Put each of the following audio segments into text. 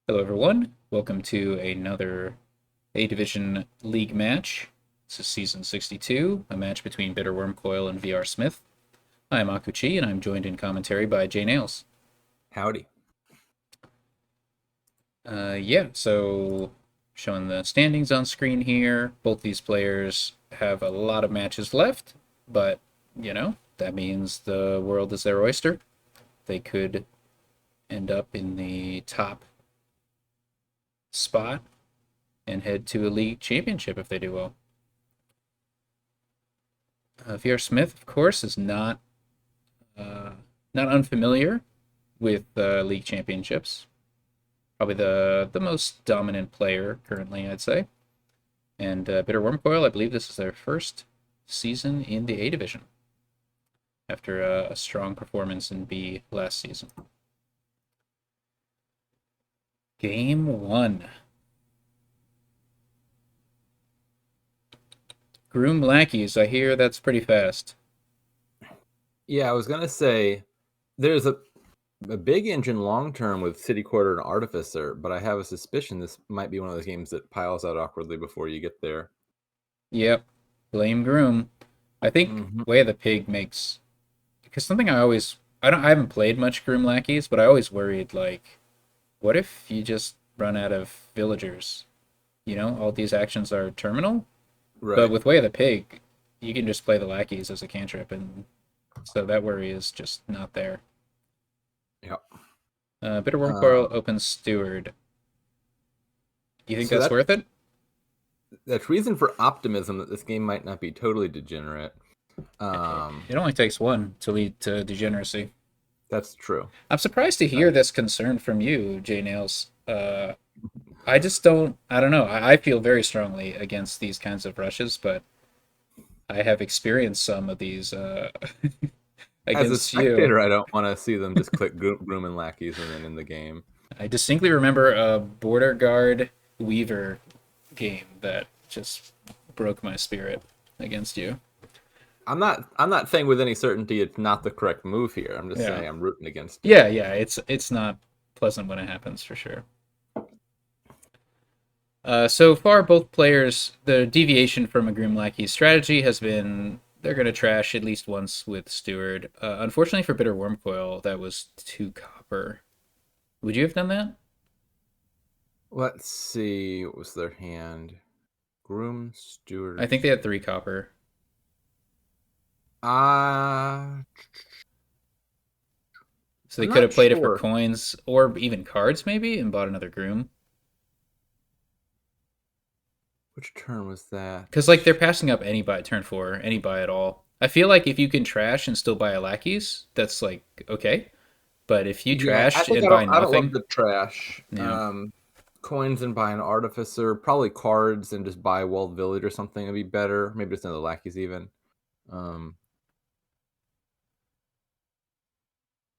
Hello, everyone. Welcome to another A Division League match. This is Season 62, a match between BitterWurmcoil and VRSmith. I'm Akuchi, and I'm joined in commentary by Jay Nails. Howdy. So showing the standings on screen here. Both these players have a lot of matches left, but, that means the world is their oyster. They could end up in the top spot and head to a league championship if they do well. VRSmith, of course, is not unfamiliar with league championships. Probably the most dominant player currently, I'd say. And BitterWurmcoil, I believe this is their first season in the A division after a strong performance in B last season. Game 1. Groom Lackeys, I hear that's pretty fast. Yeah, I was gonna say there's a big engine long term with City Quarter and Artificer, but I have a suspicion this might be one of those games that piles out awkwardly before you get there. Yep, blame Groom. I think Mm-hmm. Way of the Pig makes because something I haven't played much Groom Lackeys, but I always worried like, what if you just run out of villagers? All these actions are terminal, but Right. with Way of the Pig, you can just play the lackeys as a cantrip, and so that worry is just not there. Yeah. Bitter Wormcoil Um, opens Steward. You think so that's that's worth it? that's reason for optimism that this game might not be totally degenerate. It Um, it only takes one to lead to degeneracy. that's true. I'm surprised to Uh, hear this concern from you, J Nails. I just don't. I don't know. I feel very strongly against these kinds of rushes, but I have experienced some of these as a against you. spectator, I don't want to see them just click Groom and Lackeys and then in the game. I distinctly remember a border guard Weaver game that just broke my spirit against you. I'm not saying with any certainty it's not the correct move here. I'm just Yeah, saying I'm rooting against it. yeah. It's not pleasant when it happens for sure. So far, both players, the deviation from a Grimlackey strategy has been they're going to trash at least once with Steward. Unfortunately for Bitter Wormcoil, that was 2 copper. Would you have done that? Let's see. What was their hand? Groom, I Steward. think they had 3 copper. Uh, So they I'm could have not played it for sure. coins or even cards, maybe, and bought another Groom. Which turn was that? Because like they're passing up any buy turn 4, any buy at all. I feel like if you can trash and still buy a lackeys, that's like okay. But if you Yeah, I trash think and I buy don't. I don't love nothing, the trash. yeah. Coins and buy an artificer. Probably cards and just buy Walled Village or something would be better. Maybe just another lackeys even. Um,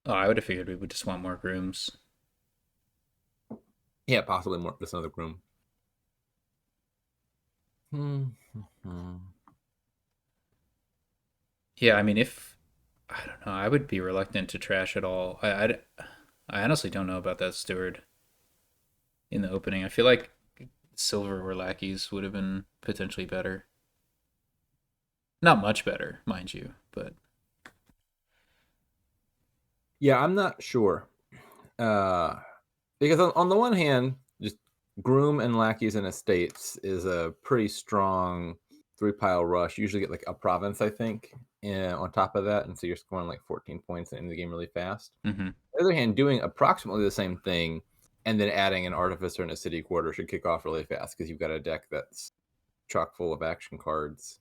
Oh, I would have figured we would just want more grooms. yeah, possibly more. Just another groom. Hmm. Yeah, I mean, if I don't know, I would be reluctant to trash it all. I honestly don't know about that steward in the opening. I feel like silver or lackeys would have been potentially better. Not much better, mind you, but Yeah, I'm not sure. Because on the one hand, just groom and lackeys and estates is a pretty strong 3 pile rush. You usually get like a province, I think, on top of that, and so you're scoring like 14 points in the game really fast. mm-hmm. On the other hand, doing approximately the same thing and then adding an artificer and a city quarter should kick off really fast because you've got a deck that's chock full of action cards.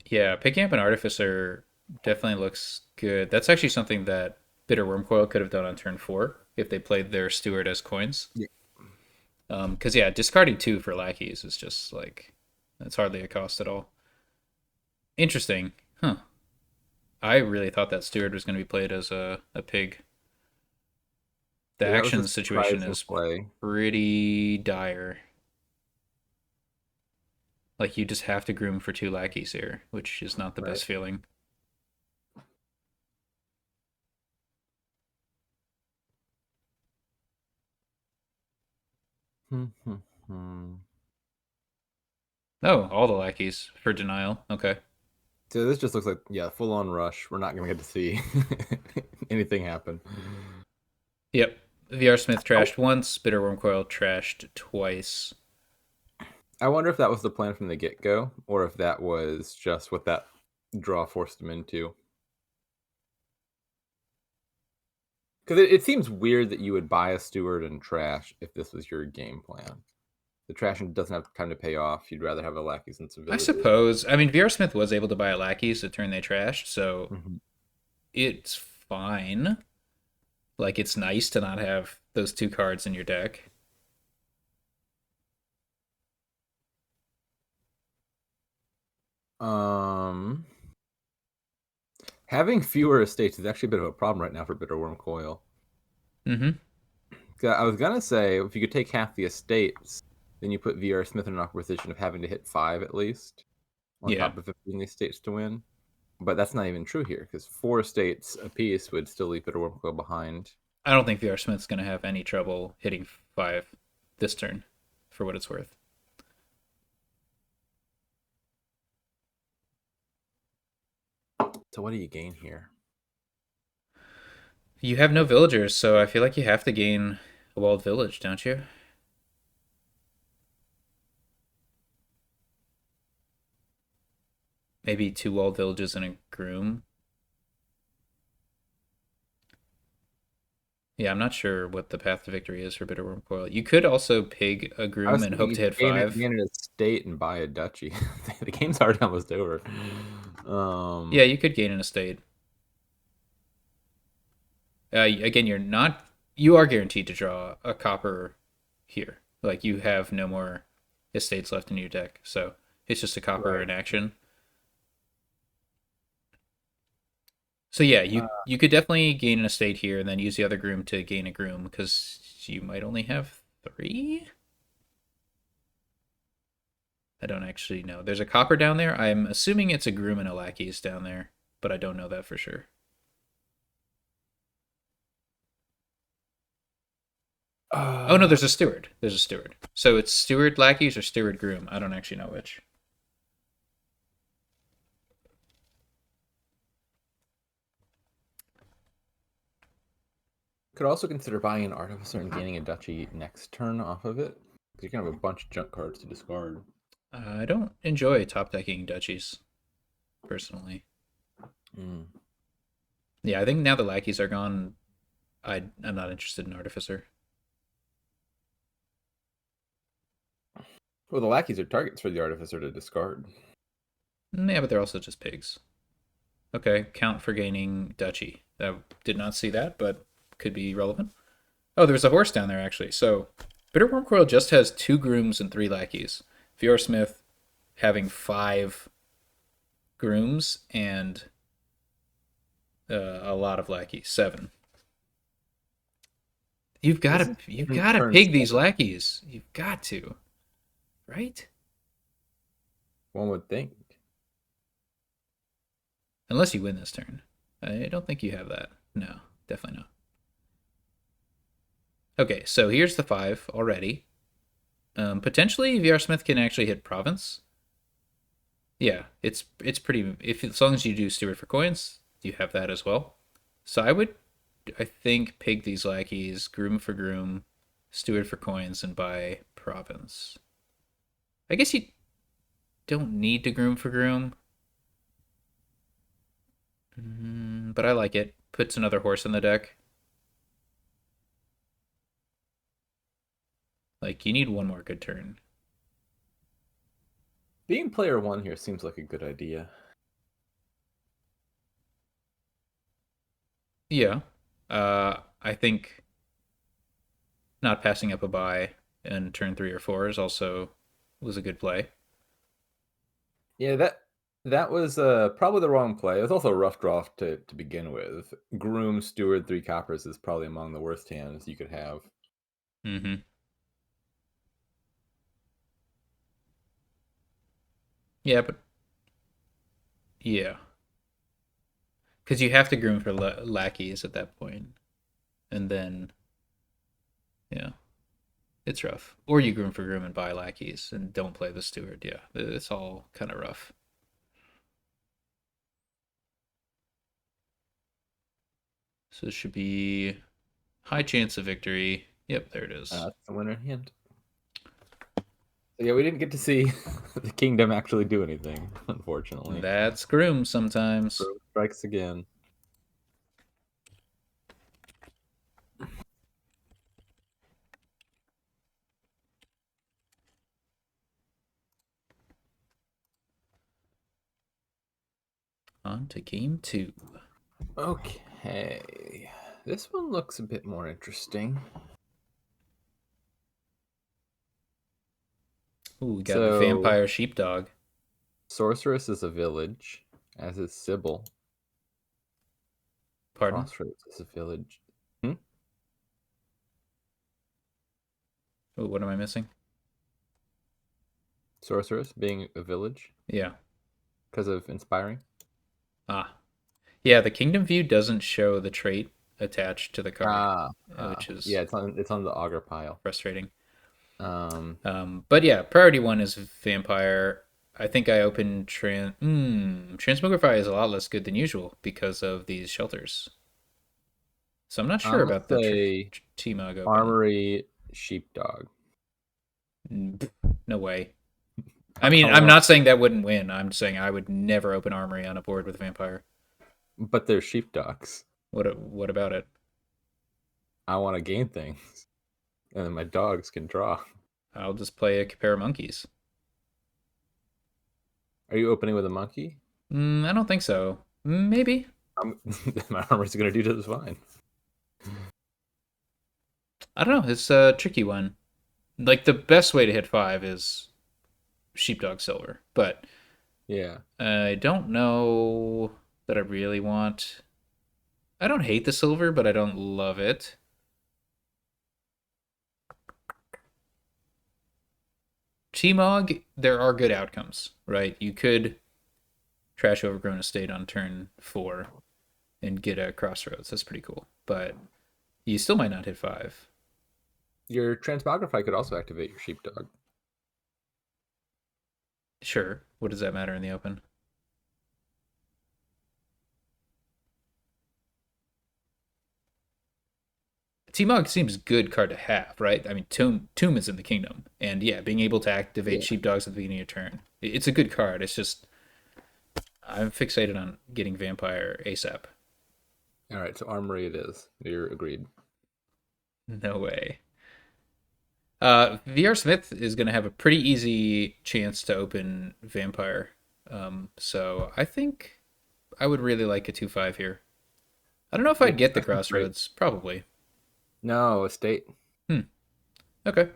Yeah, picking up an artificer definitely looks good. That's actually something that Bitter Wormcoil could have done on turn 4 if they played their steward as coins. Yeah. Because yeah, discarding 2 for lackeys is just like that's hardly a cost at all. Interesting, huh? I really thought that steward was going to be played as a pig. The Yeah, that was a action situation surprising is play. pretty dire. Like you just have to groom for 2 lackeys here, which is not the Right. best feeling. Oh, all the lackeys for denial. Okay. So this just looks like, yeah, full on rush. We're not gonna get to see anything happen. Yep. VRSmith Oh, trashed once. BitterWurmcoil trashed twice. I wonder if that was the plan from the get go, or if that was just what that draw forced him into. Because it seems weird that you would buy a steward and trash if this was your game plan. The trashing doesn't have time to pay off. You'd rather have a lackeys and I civility. suppose. I mean, VRSmith was able to buy a lackeys the turn they trashed, so Mhm. it's fine. Like, it's nice to not have those two cards in your deck. Um, Having fewer estates is actually a bit of a problem right now for Bitterworm Coil. Mm-hmm. I was gonna say if you could take half the estates, then you put VRSmith in an awkward position of having to hit 5 at least on Yeah. top of 15 estates to win. But that's not even true here because 4 estates apiece would still leave Bitterworm Coil behind. I don't think VRSmith's going to have any trouble hitting 5 this turn, for what it's worth. So what do you gain here? You have no villagers, so I feel like you have to gain a walled village, don't you? Maybe 2 walled villages and a groom. Yeah, I'm not sure what the path to victory is for Bitterworm Coil. You could also pig a I groom was and thinking hope you to hit gain 5. an estate and buy a duchy. The game's already almost over. Yeah, Um, you could gain an estate. Again, you are guaranteed to draw a copper here. Like, you have no more estates left in your deck, so it's just a copper right. in action. So yeah, Uh, you could definitely gain an estate here and then use the other groom to gain a groom because you might only have 3. I don't actually know. There's a copper down there. I'm assuming it's a groom and a lackeys down there, but I don't know that for sure. Oh no, uh, there's a steward. There's a steward. So it's steward lackeys or steward groom. I don't actually know which. Could also consider buying an artificer and gaining a duchy next turn off of it. Because you can have a bunch of junk cards to discard. I don't enjoy top decking duchies personally. Mm. Yeah, I think now the lackeys are gone. I'm not interested in artificer. Well, the lackeys are targets for the artificer to discard. Yeah, but they're also just pigs. Okay, count for gaining duchy. I did not see that, but could be relevant. Oh, there's a horse down there actually. So Bitterworm Coil just has 2 grooms and 3 lackeys. VRSmith having 5 grooms and a lot of lackeys, 7. This is You've in got to turn pig these 7, lackeys. You've got to, right? one would think. Unless you win this turn. I don't think you have that. No, definitely not. Okay, so here's the 5 already. Potentially, VRSmith can actually hit province. Yeah, it's pretty. If as long as you do steward for coins, you have that as well. So I think, pig these lackeys, groom for groom, steward for coins, and buy province. I guess you don't need to groom for groom, but I like it. Puts another horse in the deck. Like, you need one more good turn. Being player 1 here seems like a good idea. Yeah, I think not passing up a buy in turn 3 or 4 is also was a good play. Yeah, that was probably the wrong play. It was also a rough draw to begin with. Groom, Steward, 3 coppers is probably among the worst hands you could have. Mm-hmm. Yeah, but yeah, because you have to groom for lackeys at that point, and then yeah, It's rough. Or you groom for groom and buy lackeys and don't play the steward. Yeah, it's all kind of rough. So it should be high chance of victory. Yep, there it is. That's the winner hand. So yeah, we didn't get to see the kingdom actually do anything, unfortunately. That's groom sometimes. Groom strikes again. On to game 2. Okay. This one looks a bit more interesting. Ooh, we got So, vampire sheepdog. Sorceress is a village, as is Sybil. Pardon? Crossroads is a village. Ooh, what am I missing? Sorceress being a village Yeah. because of inspiring. Ah. Yeah, the kingdom view doesn't show the trait attached to the card, which Yeah, is it's on the auger pile. frustrating. Um, But yeah, priority 1 is vampire. I think I opened Transmogrify is a lot less good than usual because of these shelters. So I'm not sure I'm gonna about the say T-Mog open. Armory Sheepdog. No way. I mean, I'm not saying that wouldn't win. I'm saying I would never open Armory on a board with Vampire. But they're sheepdogs. What about it? I want to gain things, and then my dogs can draw. I'll just play a pair of monkeys. Are you opening with a monkey? I don't think so. Maybe. My armor's gonna do just fine. I don't know. It's a tricky one. Like the best way to hit 5 is Sheepdog Silver, but Yeah. I don't know that I really want. I don't hate the silver, but I don't love it. T-Mog, there are good outcomes, right? You could trash Overgrown Estate on turn 4 and get a Crossroads. That's pretty cool. But you still might not hit 5. Your Transmogrify could also activate your Sheepdog. Sure. What does that matter in the open? T-Mog seems good card to have, right? I mean, Tomb is in the kingdom. And yeah, being able to activate Sheepdogs at the beginning of turn. It's a good card. It's just I'm fixated on getting Vampire ASAP. All right, so Armory it is. You're agreed. No way. VRSmith is going to have a pretty easy chance to open Vampire. So I think I would really like a 2-5 here. I don't know if I'd get the Crossroads. Probably. No, Estate. Okay.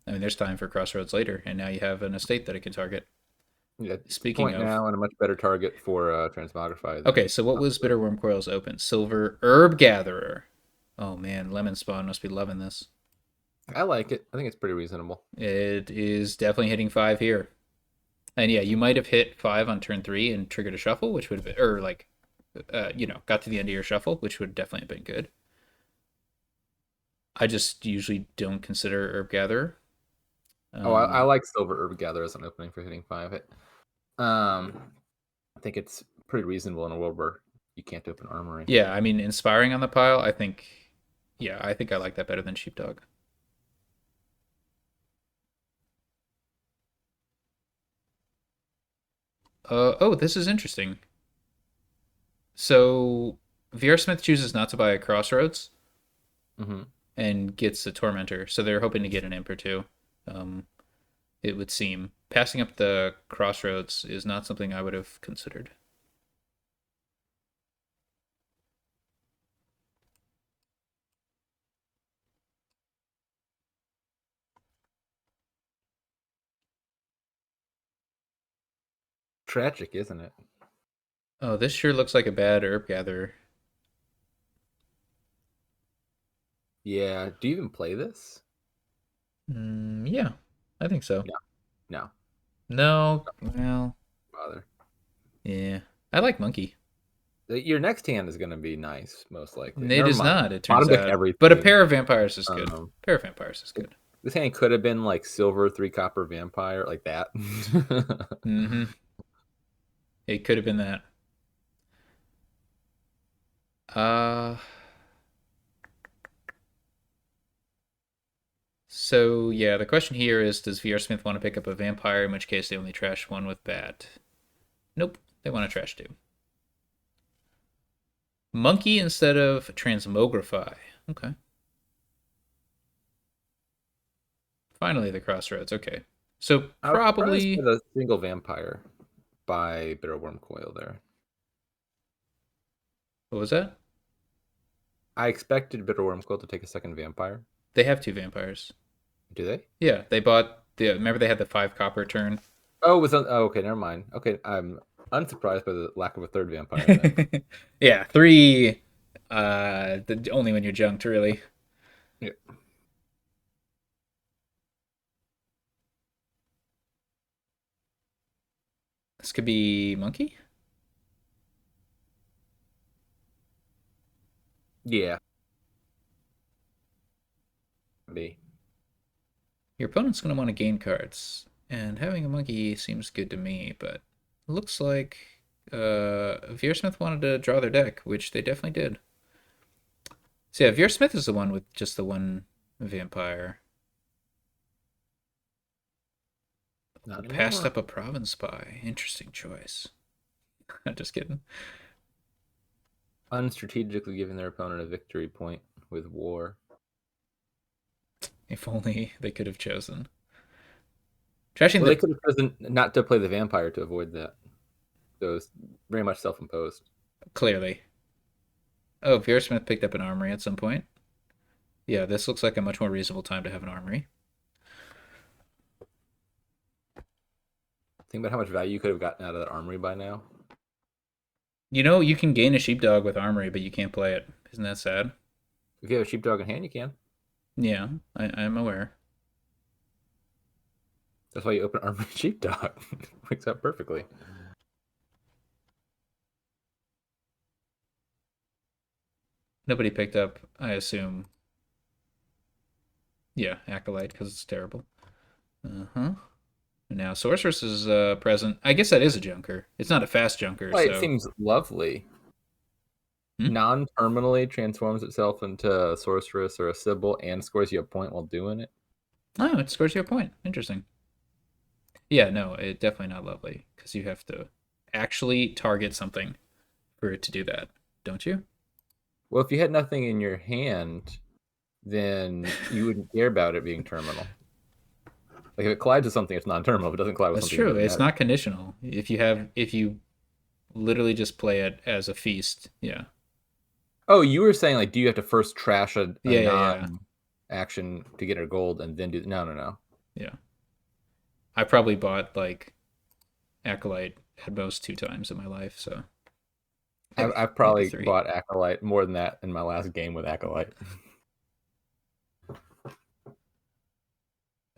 I mean, there's time for Crossroads later, and now you have an estate that it can target. Yeah, Speaking point of, now and a much better target for Transmogrify. Okay, so what was BitterWurmcoil's open? Silver Herb Gatherer. Oh man, Lemon Spawn must be loving this. I like it. I think it's pretty reasonable. It is definitely hitting 5 here. And yeah, you might have hit 5 on turn 3 and triggered a shuffle, which would have been, or like, got to the end of your shuffle, which would definitely have been good. I just usually don't consider Herb Gatherer. I like Silver Herb Gatherer as an opening for hitting 5. I think it's pretty reasonable in a world where you can't open Armory. Yeah, I mean, inspiring on the pile, I think I like that better than Sheepdog. Oh, this is interesting. So, VRSmith chooses not to buy a Crossroads and gets a Tormentor. So they're hoping to get an Imp or two. It would seem. Passing up the Crossroads is not something I would have considered. Tragic, isn't it? Oh, this sure looks like a bad Herb Gatherer. Yeah. Do you even play this? Yeah, I think so. No. No, well, Bother. yeah. I like Monkey. Your next hand is going to be nice, most likely. It is not, it turns Bottom deck out. everything. But a pair of vampires is good. A pair of vampires is good. This hand could have been like silver 3 copper vampire, like that. Mm-hmm. It could have been that. Uh, so yeah, the question here is, does VRSmith want to pick up a vampire? In which case, they only trash one with bat. Nope, they want to trash two. Monkey instead of transmogrify. Okay. Finally, the crossroads. Okay. So I was surprised by probably. the single vampire by BitterWurmcoil there. What was that? I expected BitterWurmcoil to take a second vampire. They have two vampires. Do they? Yeah, they bought the. Remember they had the 5 copper turn. Oh, okay, never mind. Okay, I'm unsurprised by the lack of a third vampire then. Yeah, three. Only when you're junked, really. Yeah. This could be monkey. Yeah. B. Your opponent's going to want to gain cards, and having a monkey seems good to me, but it looks like VRSmith wanted to draw their deck, which they definitely did. So yeah, VRSmith is the one with just the one vampire. Not Passed anymore. up a province spy. Interesting choice. I'm just kidding. Unstrategically giving their opponent a victory point with war. If only they could have chosen. Trashing Well, they the could have chosen not to play the vampire to avoid that. So it was very much self-imposed. clearly. Oh, VRSmith picked up an armory at some point. Yeah, this looks like a much more reasonable time to have an armory. Think about how much value you could have gotten out of that armory by now. You know, you can gain a sheepdog with armory, but you can't play it. Isn't that sad? If you have a sheepdog in hand, you can. Yeah, I'm aware. That's why you open armory sheepdog. Works out perfectly. Nobody picked up, I assume. Yeah, Acolyte, because it's terrible. Uh-huh. Now, Sorceress is present. I guess that is a junker. It's not a fast junker, Well, it so. seems lovely. Hmm? Non-terminally transforms itself into a sorceress or a sibyl and scores you a point while doing it. Oh, it scores you a point. Interesting. Yeah, no, it definitely not lovely, because you have to actually target something for it to do that, don't you? Well, if you had nothing in your hand, then you wouldn't care about it being terminal. Like if it collides with something, it's non-terminal. If it doesn't collide with That's something, it true. doesn't It's matter. not conditional. If you literally just play it as a feast, yeah. Oh, you were saying like, do you have to first trash a Yeah, yeah, yeah. non-action to get a gold and then do? No, no, no. Yeah. I probably bought like Acolyte at most 2 times in my life, so I've maybe probably three. bought Acolyte more than that in my last game with Acolyte.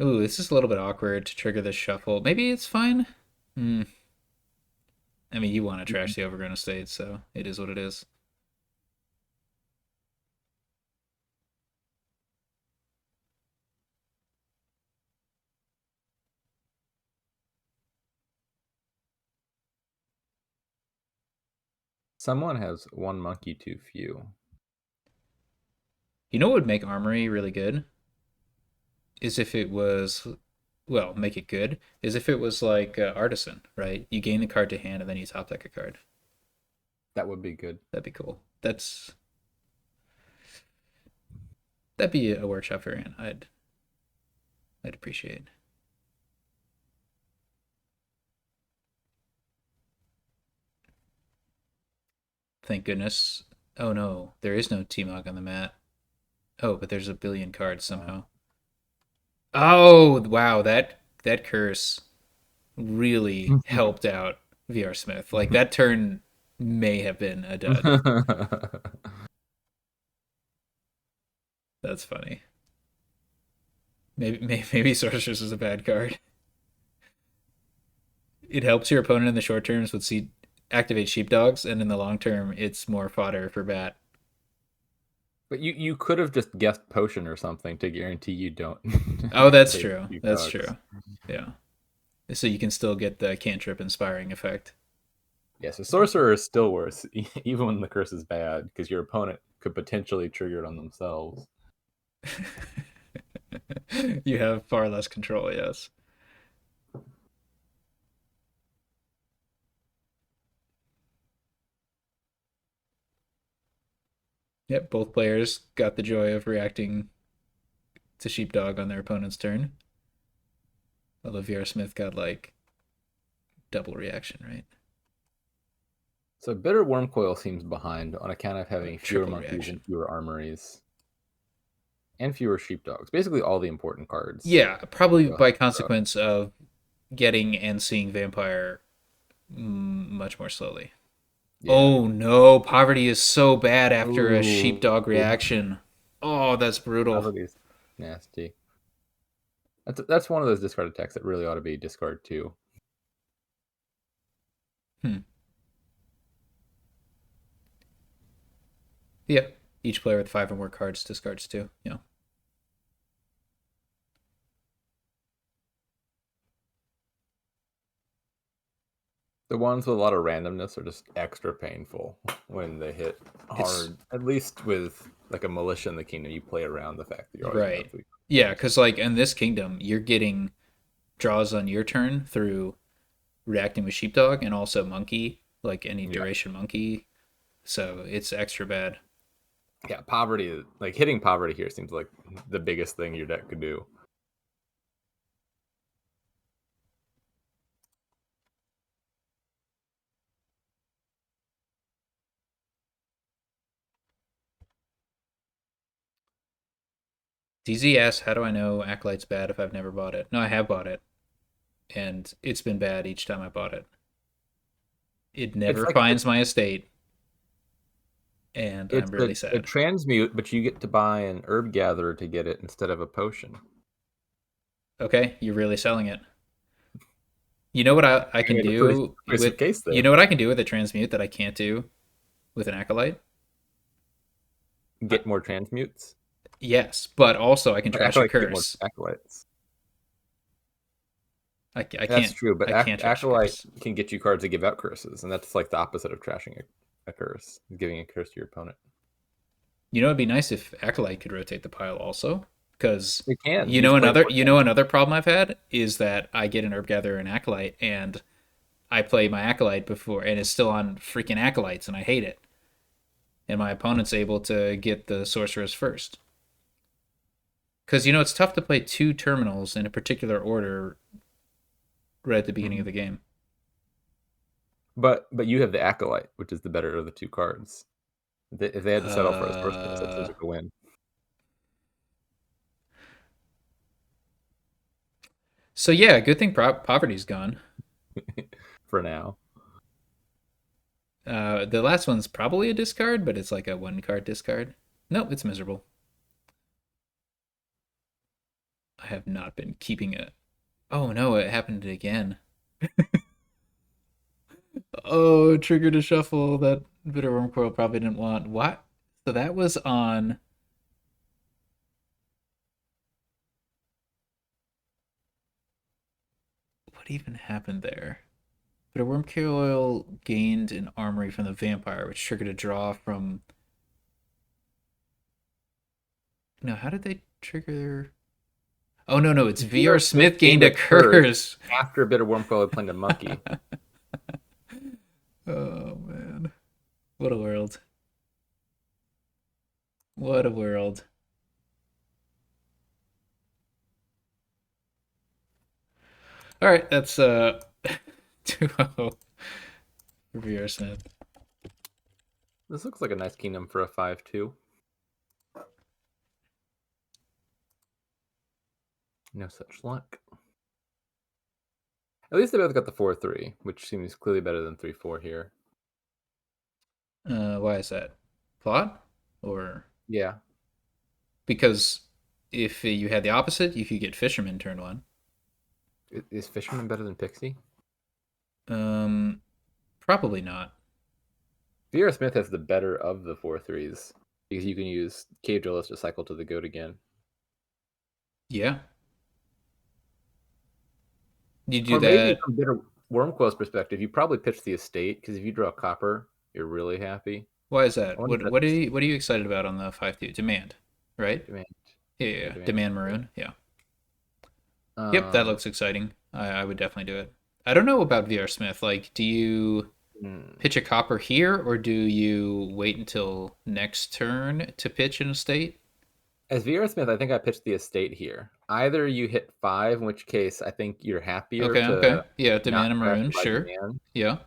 Ooh, this is a little bit awkward to trigger this shuffle. Maybe it's fine. Hmm. I mean, you want to trash the Overgrown Estate, so it is what it is. Someone has one monkey too few. You know what would make Armory really good? Is if it was, well, make it good, is if it was like Artisan, right? You gain the card to hand and then you top deck a card. That would be good. That'd be cool. That'd be a workshop variant. I'd appreciate. Thank goodness. Oh no, there is no T-Mog on the mat. Oh, but there's a billion cards somehow. Oh wow, that curse really helped out VRSmith. Like that turn may have been a dud. That's funny. Maybe Sorceress is a bad card. It helps your opponent in the short terms with activate sheepdogs, and in the long term, it's more fodder for bat. But you could have just guessed potion or something to guarantee you don't Oh, that's take true. That's Sheepdogs. true. Yeah. So you can still get the cantrip inspiring effect. Yeah, so sorcerer is still worse, even when the curse is bad, because your opponent could potentially trigger it on themselves. You have far less control, yes. Yep, both players got the joy of reacting to Sheepdog on their opponent's turn. Although VRSmith got like double reaction, right? So Bitter Wormcoil seems behind on account of Or having fewer triple monkeys and reaction. fewer armories and fewer sheepdogs. Basically, all the important cards. Yeah, probably They'll by have stuff. consequence of getting and seeing Vampire much more slowly. Yeah. Oh no, Poverty is so bad after a Ooh, Sheepdog reaction. Oh, that's brutal. poverty's nasty. That's one of those discard attacks that really ought to be discard too. Hmm. Yeah, each player with five or more cards discards two. Yeah. The ones with a lot of randomness are just extra painful when they hit It's hard. At least with like a militia in the kingdom, you play around the fact that you're always going to have right. three Yeah, cards. because like in this kingdom, you're getting draws on your turn through reacting with Sheepdog and also Monkey, like any Yeah, duration Monkey. So it's extra bad. yeah. Poverty, like hitting poverty here, seems like the biggest thing your deck could do. DZ asks, how do I know Acolyte's bad if I've never bought it? No, I have bought it, and it's been bad each time I bought it. It It's never like finds my estate, and I'm it's really a sad. transmute, but you get to buy an herb gatherer to get it instead of a potion. Okay, you're really selling it. You know what I You can made a do with persuasive case you there. know what I can do with a transmute that I can't do with an acolyte? I, Get more transmutes. yes, but also I can trash a Acolyte can get more curse. acolytes. I That's can't true, but trash a acolyte curse. can get you cards that give out curses, and that's like the opposite of trashing a curse, giving a curse to your opponent. You know, it'd be nice if acolyte could rotate the pile also, because They can. You just play more transmutes. another problem I've had is that I get an herb gatherer and acolyte, and I play my acolyte before, and it's still on freaking acolytes, and I hate it. And my opponent's able to get the sorceress first. Because you know it's tough to play two terminals in a particular order right at the beginning of Mhm. the game. But you have the acolyte, which is the better of the two cards. If they had to settle for a sorceress, that seems Uh, like a win so yeah, good thing poverty's gone. for now. The last one's probably a discard, but it's like a one card discard. Nope, it's miserable. I have not been keeping it. Oh no, it happened again. Oh, triggered a shuffle that BitterWurmcoil probably didn't want. What? So that was on. What even happened there? BitterWurmcoil gained an armory from the vampire, which triggered a draw from. No, how did they trigger? Oh no, no, it's VR VRSmith Smith gained gained a a curse curse. after a bit of Wormcoil had played a monkey. Oh man, what a world! What a world! All right, that's 2-0 for VR Smith. This looks like a nice kingdom for a 5-2. No such luck. At least they both got the 4-3, which seems clearly better than 3-4 here. Why is that? Plot or Yeah. because if you had the opposite, you could get Fisherman turn one. Is Fisherman better than Pixie? Um, Probably not. VRSmith has the better of the 4-3s. because you can use Cave Dwellers to cycle to the goat again. Yeah. You do Or maybe that. from Bitter Wormcoil's perspective, you probably pitch the estate because if you draw copper, you're really happy. Why is I that? wonder if that's What are you excited about on the 5-2? Demand, right? demand. Yeah, yeah, Yeah, yeah. demand. Demand maroon. Yeah. Yep, that Um, looks exciting. I would definitely do it. I don't know about VRSmith. Like, do you hmm. pitch a copper here, or do you wait until next turn to pitch an estate? As VRSmith, I think I pitched the estate here. Either you hit 5, in which case I think you're happier Okay, to okay. Yeah, not demand a trash maroon, it by sure. demand, Yeah.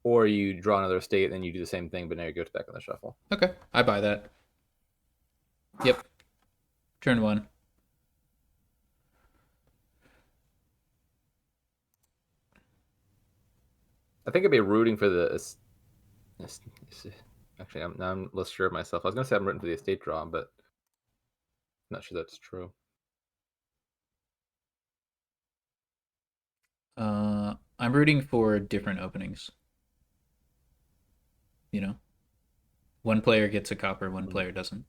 or you draw another estate and then you do the same thing, but now you go back on the shuffle. Okay, I buy that. Yep. Turn one. I think I'd be rooting for the. Actually, I'm less sure of myself. I was gonna say I'm rooting for the estate draw, but I'm not sure that's true. I'm rooting for different openings. You know, one player gets a copper, one Hmm. player doesn't.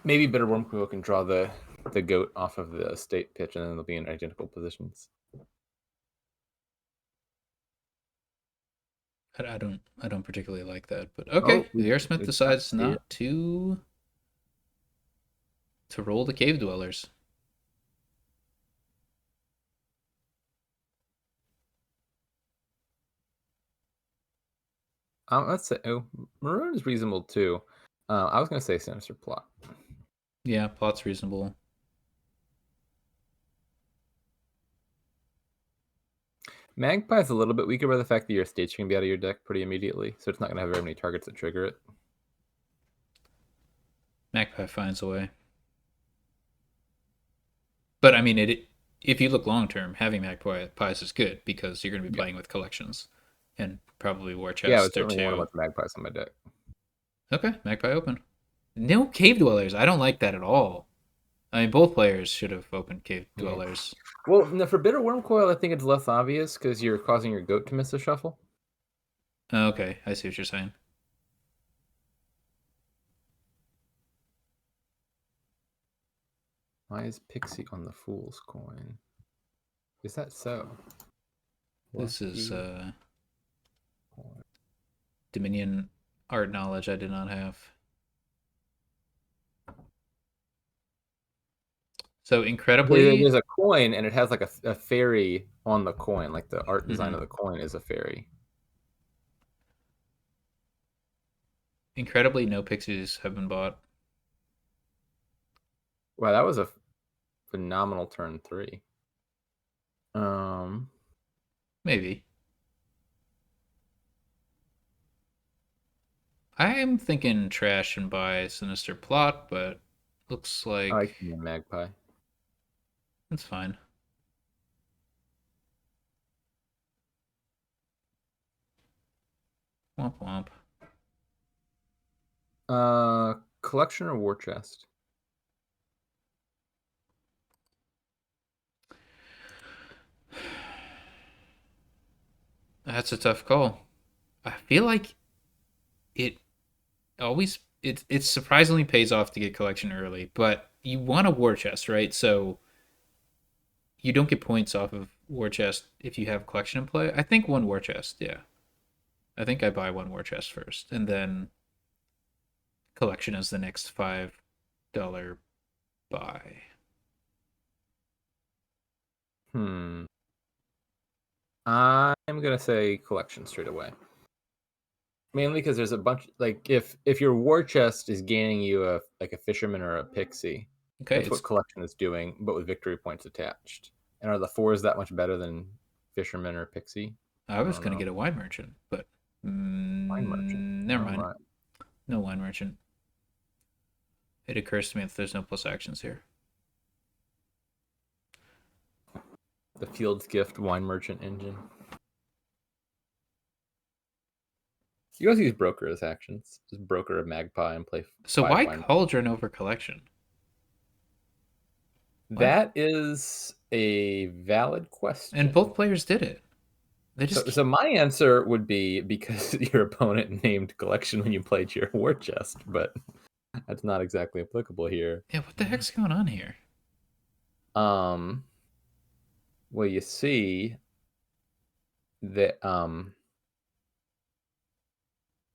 Maybe Bitter Wormcoil can draw the goat off of the estate pitch, and then they'll be in identical positions. I don't particularly like that, but Oh, okay. The Airsmith we got decides it. not to roll the cave dwellers. Let's say maroon is reasonable too. I was gonna say sinister plot. Yeah, plot's reasonable. Magpie is a little bit weaker by the fact that your estates are gonna be out of your deck pretty immediately, so it's not gonna have very many targets that trigger it. Magpie finds a way. But I mean, it if you look long term, having magpies is good because you're going to be Yeah, playing with collections and probably war yeah, I would chest or certainly want a two. bunch of magpies on my deck. Okay, magpie open. No cave dwellers. I don't like that at all. I mean, both players should have opened cave Yeah. dwellers. Well, no, for Bitter Wormcoil, I think it's less obvious because you're causing your goat to miss a shuffle. Okay, I see what you're saying. Why is Pixie on the Fool's coin? Is that so? This is Lucky coin. Dominion art knowledge I did not have. So incredibly, There's a coin and it has like a fairy on the coin, like the art design mhm, of the coin is a fairy. incredibly, no pixies have been bought. Wow, that was a phenomenal turn 3. Um, Maybe. I am thinking trash and buy sinister plot, but looks I like like the magpie. it's fine. Womp womp. Collection or war chest? That's a tough call. I feel like it always it surprisingly pays off to get collection early, but you want a war chest, right? So you don't get points off of war chest if you have collection in play. I think one war chest, yeah. I think I buy one war chest first, and then collection is the next $5 buy. Hmm. I'm gonna say collection straight away. Mainly because there's a bunch like if your war chest is gaining you a like a fisherman or a pixie, Okay, that's it's what collection is doing, but with victory points attached. And are the fours that much better than fisherman or pixie? I I was don't gonna know. get a wine merchant, but Wine merchant. never Oh mind. my. No wine merchant. It occurs to me that there's no plus actions here. The Field's Gift wine merchant engine. You guys use broker as actions. Just broker a magpie and play So 5 why wine. Cauldron over collection? What? That is a valid And question. both players did it. They So, just so my answer would be because your opponent named collection when you played your war chest, but that's not exactly applicable here. yeah. What the heck's going on here? Um, well, you see that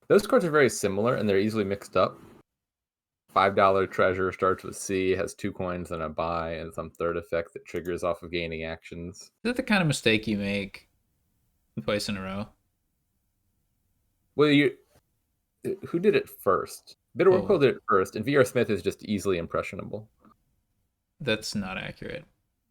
those cards are very similar and they're easily mixed up. $5 treasure starts with C, has 2 coins and a buy, and some third effect that triggers off of gaining actions. Is that the kind of mistake you make twice in a row? Well, who did it first? Oh, BitterWurmcoil did it first, and VRSmith is just easily impressionable. that's not accurate.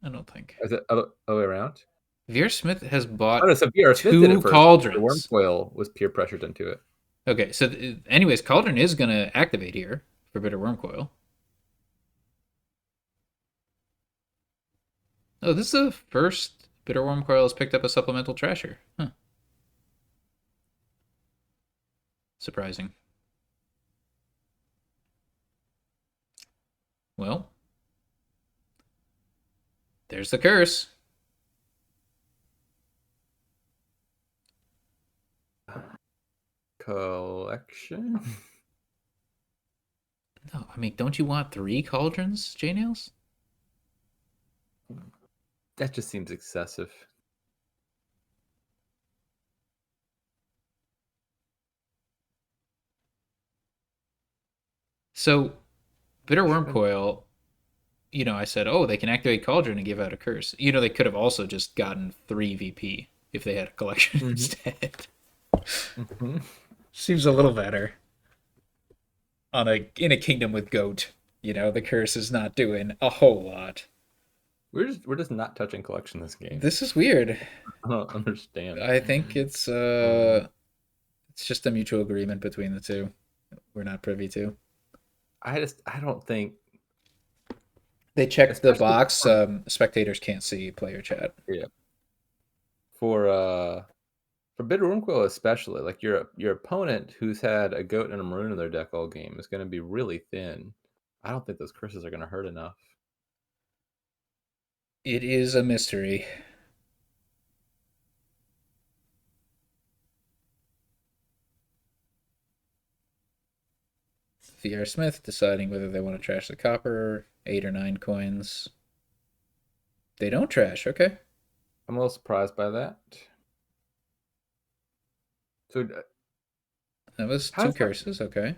I don't think. Is it other way around? VRSmith has Oh no, bought so VRSmith did it two first. cauldrons. BitterWurmcoil was peer pressured into it. Okay, so anyways, Cauldron is gonna activate here for Bitter Wormcoil. Oh, this is the first Bitter Wormcoil has picked up a supplemental trasher. Huh. Surprising. Well, there's the curse. Collection. No, I mean, don't you want 3 cauldrons, J Nails? That just seems excessive. So, Bitter Wormcoil, I said, oh, they can activate Cauldron and give out a curse. They could have also just gotten 3 VP if they had a collection instead. Mm-hmm. Seems a little better. In a kingdom with goat, the curse is not doing a whole lot. We're just not touching collection this game. This is weird. I don't understand. I think it's just a mutual agreement between the two. We're not privy to. I don't think They checked the especially box. Spectators can't see player chat. yeah. For BitterWurmcoil especially, like your opponent who's had a goat and a maroon in their deck all game is going to be really thin. I don't think those curses are going to hurt enough. It is a mystery. VRSmith deciding whether they want to trash the copper, 8 or 9 coins. They don't trash. Okay. I'm a little surprised by that. So That was how 2 does that? curses. Okay.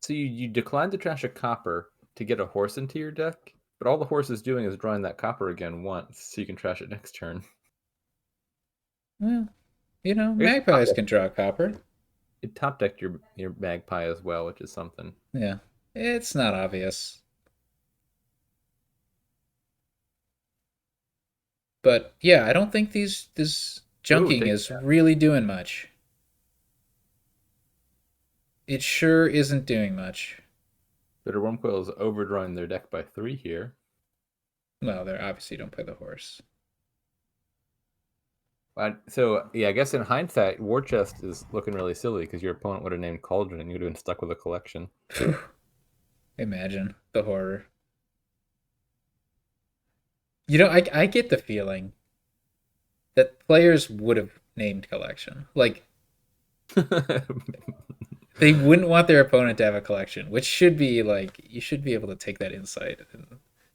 So you decline to trash a copper to get a horse into your deck, but all the horse is doing is drawing that copper again once, so you can trash it next turn. Well, I guess magpies can draw copper. it top decked your magpie as well, which is something. Yeah. It's not obvious. But yeah, I don't think this Ooh, junking take is really doing much. It sure isn't doing much. BitterWurmcoil is overdrawing their deck by 3 here. Well, they obviously don't play the horse. So yeah, I guess in hindsight, War Chest is looking really silly because your opponent would have named Cauldron and you would have been stuck with a collection. Imagine the horror. I get the feeling that players would have named collection. Like, they wouldn't want their opponent to have a collection, which should be like, you should be able to take that insight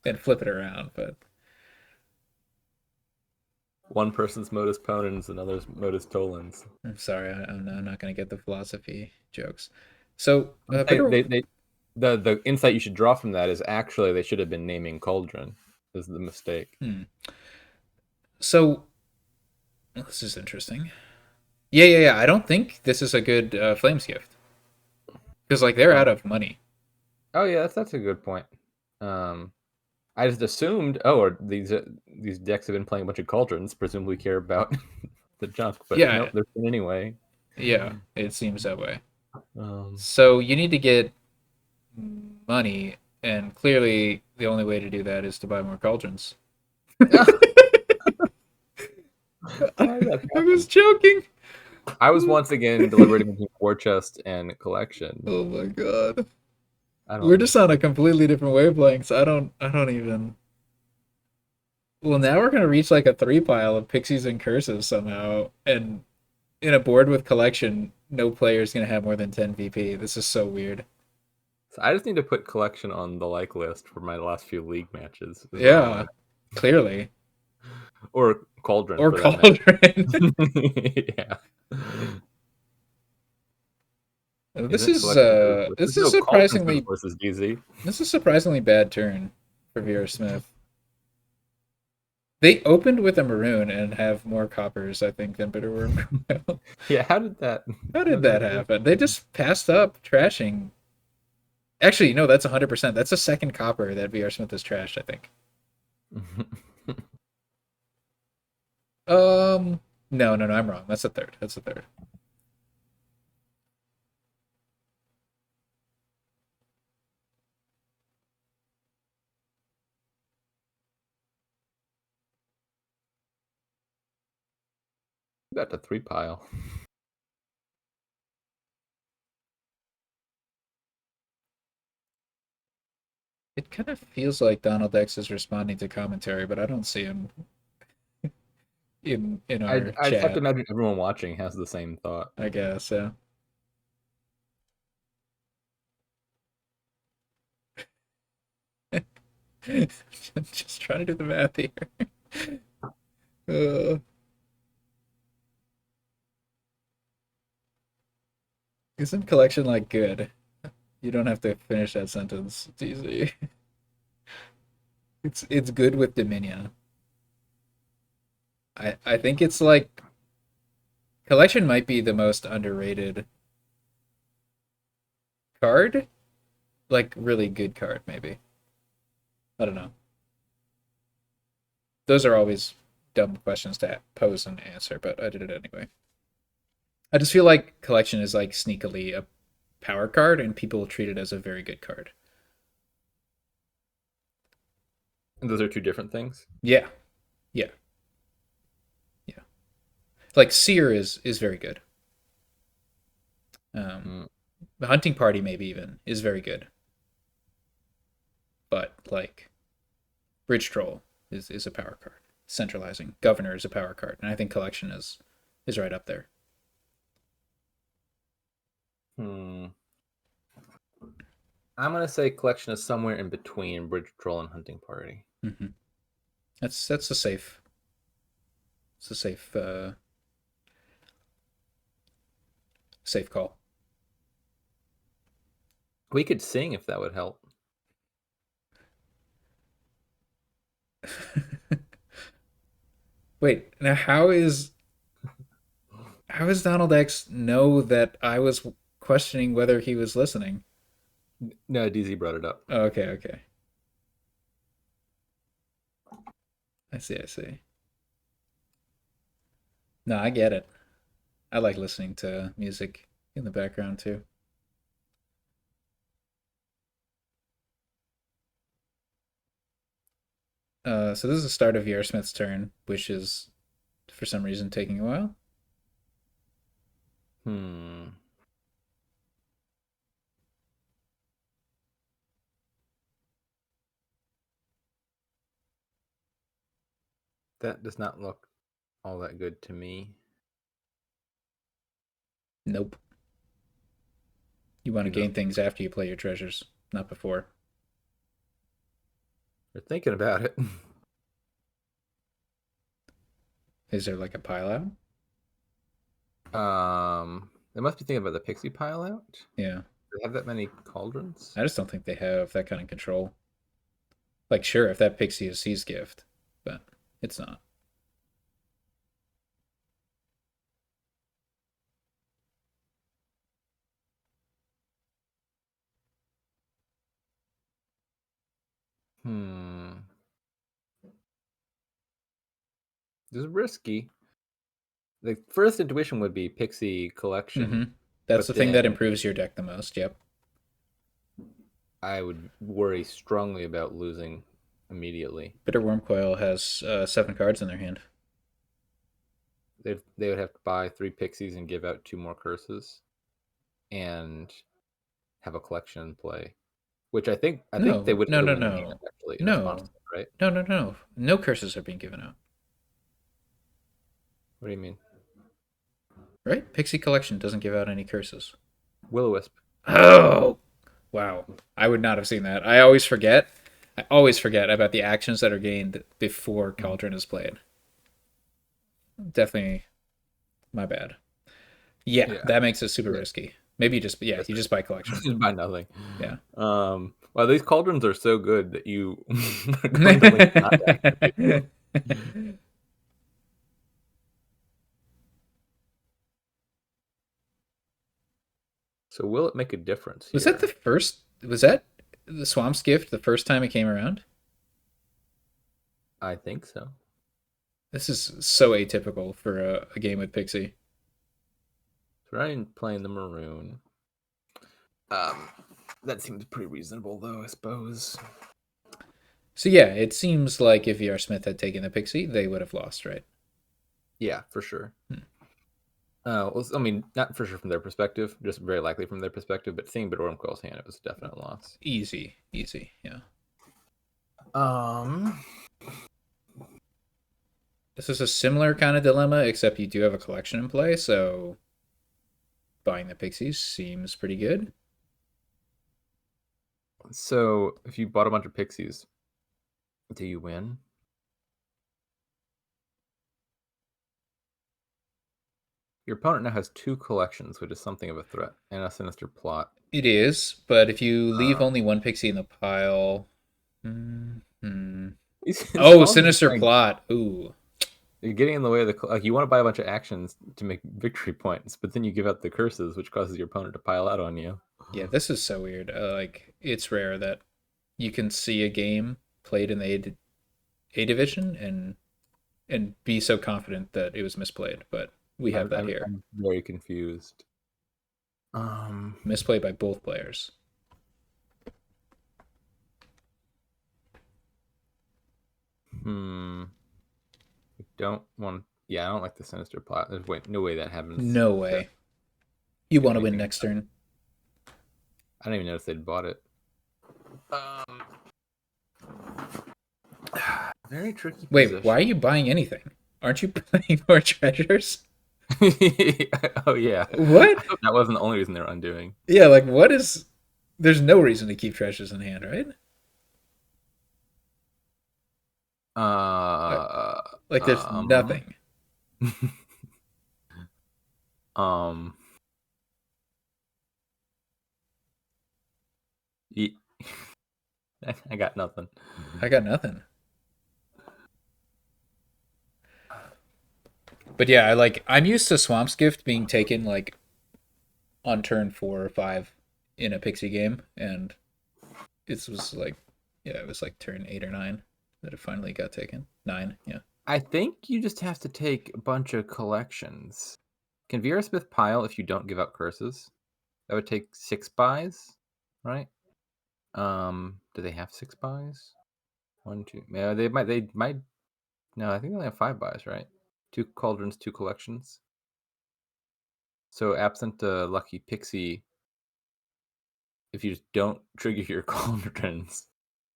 and flip it around, but One person's modus ponens, another's modus tollens. I'm sorry, I'm not going to get the philosophy jokes. So, The insight you should draw from that is actually they should have been naming Cauldron. Is the mistake. So, this is interesting. Yeah. I don't think this is a good Flames gift. Because, like, they're out of money. Oh yeah, that's a good point. I just assumed, or these decks have been playing a bunch of Cauldrons, presumably care about the junk, but Yeah. nope, they're in anyway. Yeah, it seems that way. Um, So, you need to get money, and clearly the only way to do that is to buy more Cauldrons. I was joking. I was once again deliberating between War Chest and Collection. Oh my god. I don't We're just on a completely different wavelengths. I don't even. Well, now we're gonna reach like a three pile of pixies and curses somehow, and in a board with collection, no player is gonna have more than 10 VP. This is so weird. So I just need to put collection on the like list for my last few league matches. Is what I'm Yeah, gonna, clearly. or Cauldron Or for that matter. Cauldron. Yeah. This Isn't is collection for the horses? this is No, Cauldron's for the surprisingly horses, DZ. bad turn for VRSmith. They opened with a maroon and have more coppers, I think, than BitterWurmcoil. Yeah, how did that How how did did that that work? happen? They just passed up trashing. Actually, no, that's 100%. That's the second copper that VRSmith has trashed, I think. Um, no, no, no, I'm wrong. That's the third. That's the third. Got the three pile. It kind of feels like Donald X is responding to commentary, but I don't see him in our I just have to chat. imagine everyone watching has the same thought. I guess. Yeah. Just trying to do the math here. Uh, isn't collection like good? You don't have to finish that sentence. It's easy. It's good with Dominion. I think it's like collection might be the most underrated card. Like really good card, maybe. I don't know. Those are always dumb questions to pose and answer, but I did it anyway. I just feel like collection is like sneakily a power card, and people treat it as a very good card. And those are two different things. Yeah, yeah, yeah. Like Seer is very good. Um, Mm. the Hunting Party maybe even is very good, but like Bridge Troll is a power card. Centralizing Governor is a power card, and I think Collection is right up there. Hmm. I'm gonna say collection is somewhere in between Bridge Troll and Hunting Party. Mm-hmm. That's a safe. It's a safe call. We could sing if that would help. Wait, now how is Donald X know that I was questioning whether he was listening? No, DZ brought it up. Oh, okay, okay. I see, I see. No, I get it. I like listening to music in the background too. So this is the start of VRSmith's turn, which is for some reason taking a while. Hmm. That does not look all that good to me. Nope. You want to No. gain things after you play your treasures, not before. You're thinking about it. Is there like a pile out? They must be thinking about the pixie pile out. Yeah. Do they have that many cauldrons? I just don't think they have that kind of control. Like, sure, if that pixie is C's gift, but it's not. Hmm. This is risky. The first intuition would be pixie Mm-hmm. collection, That's but the thing that then improves your deck the most. Yep. I would worry strongly about losing immediately. Bitter Wormcoil has 7 cards in their hand. They would have to buy 3 pixies and give out 2 more curses, and have a collection in play, which I think they No, would no, end up no, winning the game no, actually in response to no, that, right? No, no, no. No curses are being given out. What do you mean? Right? Pixie Collection doesn't give out any curses. Will-O-Wisp. Oh, wow. I would not have seen that. I always forget. I always forget about the actions that are gained before Mhm. Cauldron is played. Definitely my bad. Yeah, Yeah. that makes it super Yeah. risky. Maybe you just yeah, That's you just buy collection. right. Buy nothing. Yeah. Well, these cauldrons are so good that you are going to link not to activate them. So will it make a difference Was that the here? first? Was that the Swamp's Gift the first time it came around? I think so. This is so atypical for a game with Pixie. So I'm playing the maroon. Um, that seems pretty reasonable, though. I suppose. So yeah, it seems like if VRSmith had taken the Pixie, they would have lost, right? Yeah, for sure. Hmm. Well, I mean, not for sure from their perspective, just very likely from their perspective. But seeing BitterWurmcoil's hand, it was a definite loss. Easy, easy, yeah. Um, This is a similar kind of dilemma, except you do have a collection in play, so buying the Pixies seems pretty good. so if you bought a bunch of pixies, do you win? Your opponent now has 2 collections, which is something of a threat, and a sinister plot. It is, but if you leave Uh, only one Pixie in the pile. Hmm. these Oh, cauldrons Sinister are kind Plot. Ooh. you're getting in the way of the like. You want to buy a bunch of actions to make victory points, but then you give out the curses, which causes your opponent to pile out on you. Yeah, this is so weird. Like, it's rare that you can see a game played in the A division and be so confident that it was misplayed, but we have I'm, that I'm, here. I'm very confused. Um, Misplayed by both players. hmm. I don't want. Yeah, I don't like the sinister plot. There's no way that happens. No To way. You do want to win anything. next turn. I don't even notice they'd bought it. Um, very tricky Wait, why are position. you buying anything? Aren't you playing more treasures? Oh yeah, What? I hope that wasn't the only reason they're undoing. Yeah, like what is there's no reason to keep treasures in hand, right? Like, Uh, like there's um, nothing. um, ye- I got nothing. I got nothing. But yeah, I'm used to Swamp's Gift being taken like on turn 4 or 5 in a Pixie game, and it was like yeah, it was like turn 8 or 9 that it finally got taken. 9, yeah. I think you just have to take a bunch of collections. Can VRSmith pile if you don't give out curses? That would take 6 buys, right? Do they have 6 buys? One, two. Yeah, they might. They might. No, I think they only have 5 buys, right? 2 cauldrons, 2 collections. So absent a lucky pixie, if you just don't trigger your cauldrons,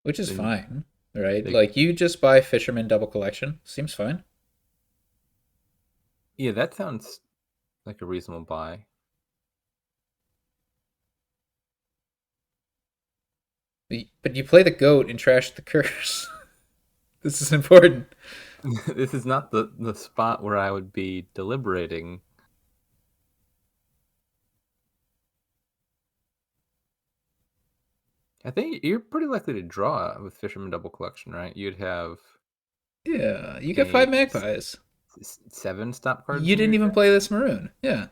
Which is then fine, right? they. Like you just buy Fisherman Double Collection. Seems fine. Yeah, that sounds like a reasonable buy. But you play the goat and trash the curse. This is important. This is not the spot where I would be deliberating. I think you're pretty likely to draw with Fisherman Double Collection, right? You'd have Yeah, you got a 5 magpies. 7 stop cards You in didn't your even deck. play this maroon. Yeah,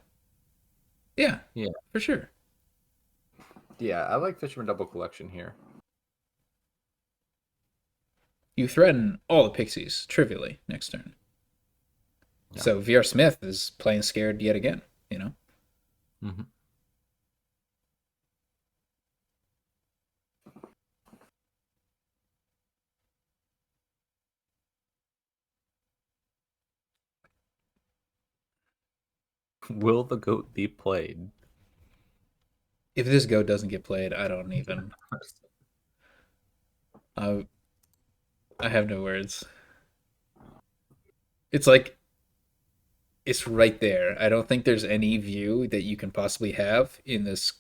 yeah, Yeah, for sure. yeah, I like Fisherman Double Collection here. You threaten all the pixies trivially next turn. Yeah. So VRSmith is playing scared yet again. You know, Hmm. Will the goat be played? if this goat doesn't get played, I don't even. I I have no words. It's like it's right there. I don't think there's any view that you can possibly have in this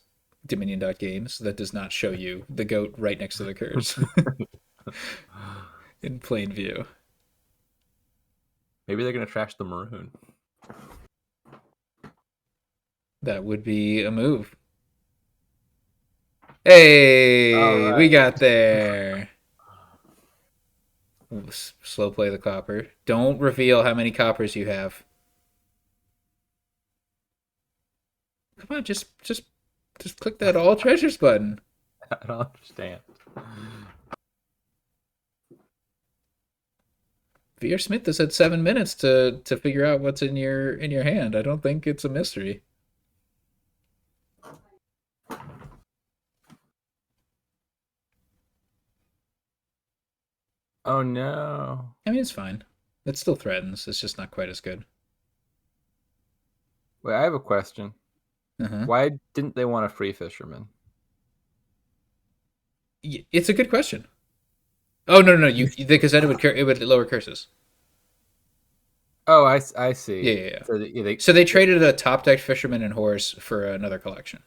Dominion.games that does not show you the goat right next to the curse in plain view. Maybe they're gonna trash the maroon. That would be a move. All Hey, we right. got there. Slow play the copper. Don't reveal how many coppers you have. Come on, just click that all treasures button. I don't understand. VRSmith has had 7 minutes to figure out what's in your hand. I don't think it's a mystery. Oh no. I mean, it's fine. It still threatens. It's just not quite as good. Wait, I have a question. Uh-huh. Why didn't they want a free fisherman? It's a good question. Oh no, you because then it would lower curses. Oh, I see. Yeah. So So they traded a top deck fisherman and horse for another collection.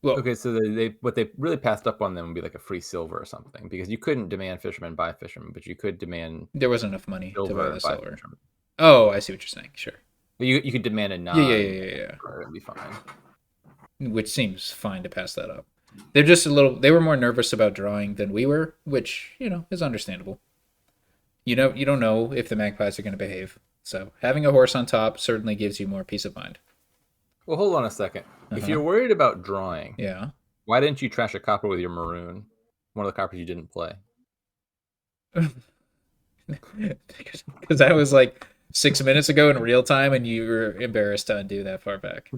Well, okay, so they what they really passed up on them would be like a free silver or something because you couldn't demand fisherman buy fisherman, but you could demand there wasn't enough money to buy silver the buy silver. fisherman. Oh, I see what you're saying. Sure. But you could demand a Yeah, yeah, non. yeah, yeah, yeah. It'd be fine. Which seems fine to pass that up. They're just a little. They were more nervous about drawing than we were, which is understandable. You don't know if the magpies are going to behave. So having a horse on top certainly gives you more peace of mind. Well, hold on a second. If Uh-huh. you're worried about drawing, Yeah. why didn't you trash a copper with your maroon? One of the coppers you didn't play. Because that was like 6 minutes ago in real time, and you were embarrassed to undo that far back.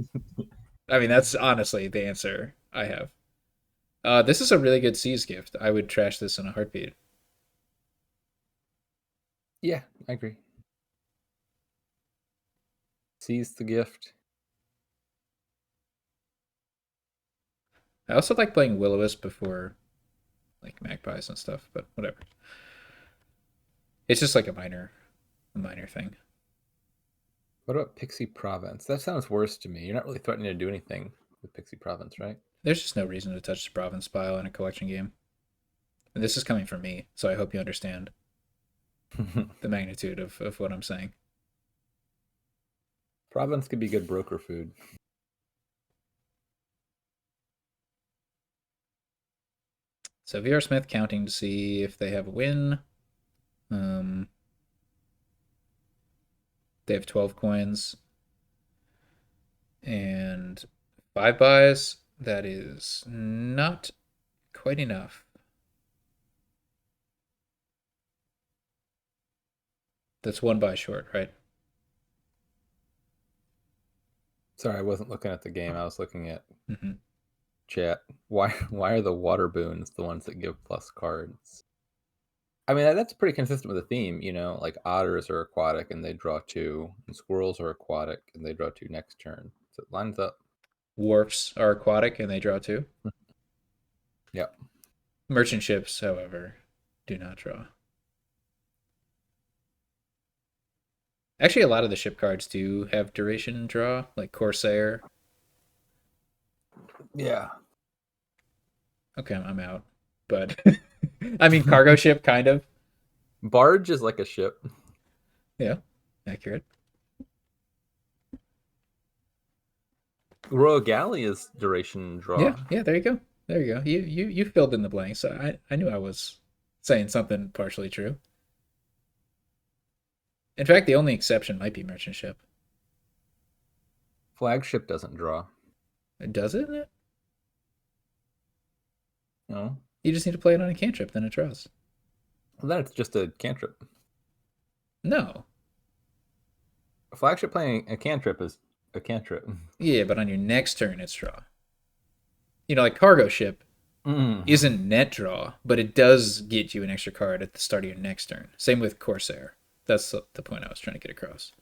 I mean, that's honestly the answer I have. This is a really good Seas gift. I would trash this in a heartbeat. Yeah, I agree. Seize the gift. I also like playing Will-O-Wisp before like magpies and stuff, but whatever. It's just like a minor thing. What about Pixie Province? That sounds worse to me. You're not really threatening to do anything with Pixie Province, right? There's just no reason to touch the province pile in a collection game. And this is coming from me, so I hope you understand the magnitude of what I'm saying. Province could be good broker food. So VRSmith counting to see if they have a win. They have 12 coins and 5 buys. That is not quite enough. That's 1 buy short, right? Sorry, I wasn't looking at the game. I was looking at Mm-hmm. chat. Why are the water boons the ones that give plus cards? I mean, that's pretty consistent with the theme, like otters are aquatic and they draw 2, and squirrels are aquatic and they draw 2 next turn. So it lines up. Wharfs are aquatic and they draw 2. Yep. Merchant ships, however, do not draw. Actually, a lot of the ship cards do have duration draw, like Corsair. Yeah. Okay, I'm out. But I mean, cargo ship, kind of. Barge is like a ship. Yeah, accurate. Royal Galley is duration draw. Yeah. There you go. There you go. You filled in the blanks. I knew I was saying something partially true. In fact, the only exception might be merchant ship. Flagship doesn't draw. Does it? No. You just need to play it on a cantrip, then it draws. Well, then it's just a cantrip. No. A flagship playing a cantrip is a cantrip. Yeah, but on your next turn, it's draw. Like cargo ship isn't net draw, but it does get you an extra card at the start of your next turn. Same with Corsair. That's the point I was trying to get across.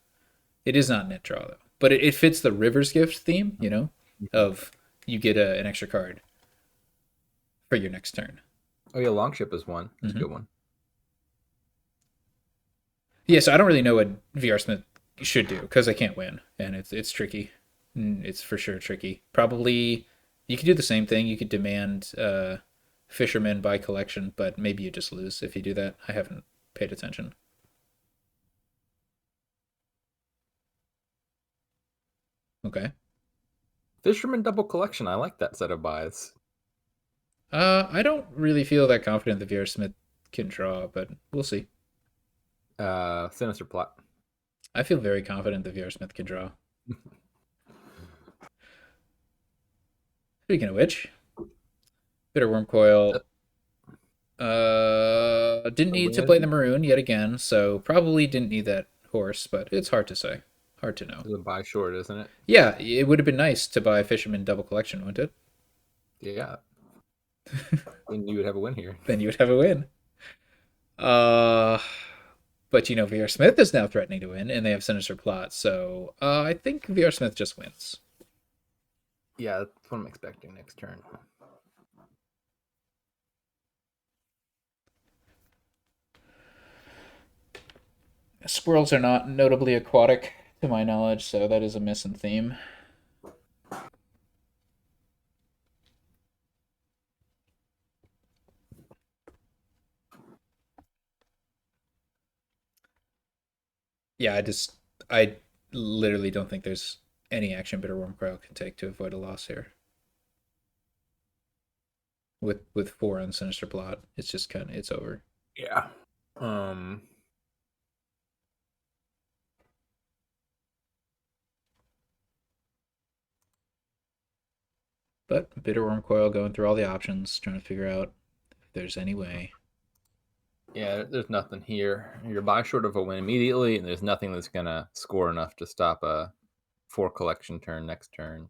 It is not net draw, though. But it fits the River's Gift theme, of you get an extra card for your next turn. Oh yeah, Longship is one. It's Mm-hmm. a good one. Yeah, so I don't really know what VRSmith should do because I can't win, and it's tricky. It's for sure tricky. Probably you could do the same thing. You could demand fishermen buy collection, but maybe you just lose if you do that. I haven't paid attention. Okay. Fisherman double collection. I like that set of buys. I don't really feel that confident that VRSmith can draw, but we'll see. Sinister plot. I feel very confident that VRSmith can draw. Speaking of which, BitterWurmcoil didn't A need to play the win maroon yet again, so probably didn't need that horse, but it's hard to say. Hard to know. is a buy short, isn't it? Yeah, it would have been nice to buy Fisherman double collection, wouldn't it? Yeah. And you would have a win here. Then you would have a win. Uh, but VR Smith is now threatening to win, and they have Sinister Plot, so I think VR Smith just wins. Yeah, that's what I'm expecting next turn. Squirrels are not notably aquatic, to my knowledge, so that is a missing theme. Yeah, I literally don't think there's any action Bitterworm Crowd can take to avoid a loss here. With four on Sinister Plot, it's just it's over. Yeah. Um. But Bitterworm Coil going through all the options, trying to figure out if there's any way. Yeah, there's nothing here. You're buy short of a win immediately, and there's nothing that's gonna score enough to stop a 4 collection turn next turn.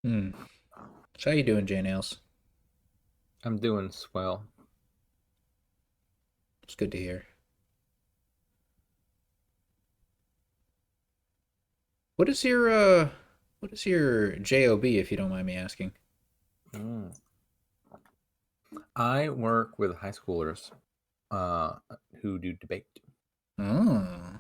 Hmm. So how you doing, J Nails? I'm doing swell. It's good to hear. What is your job if you don't mind me asking? Mm. I work with high schoolers uh, who do debate. Oh,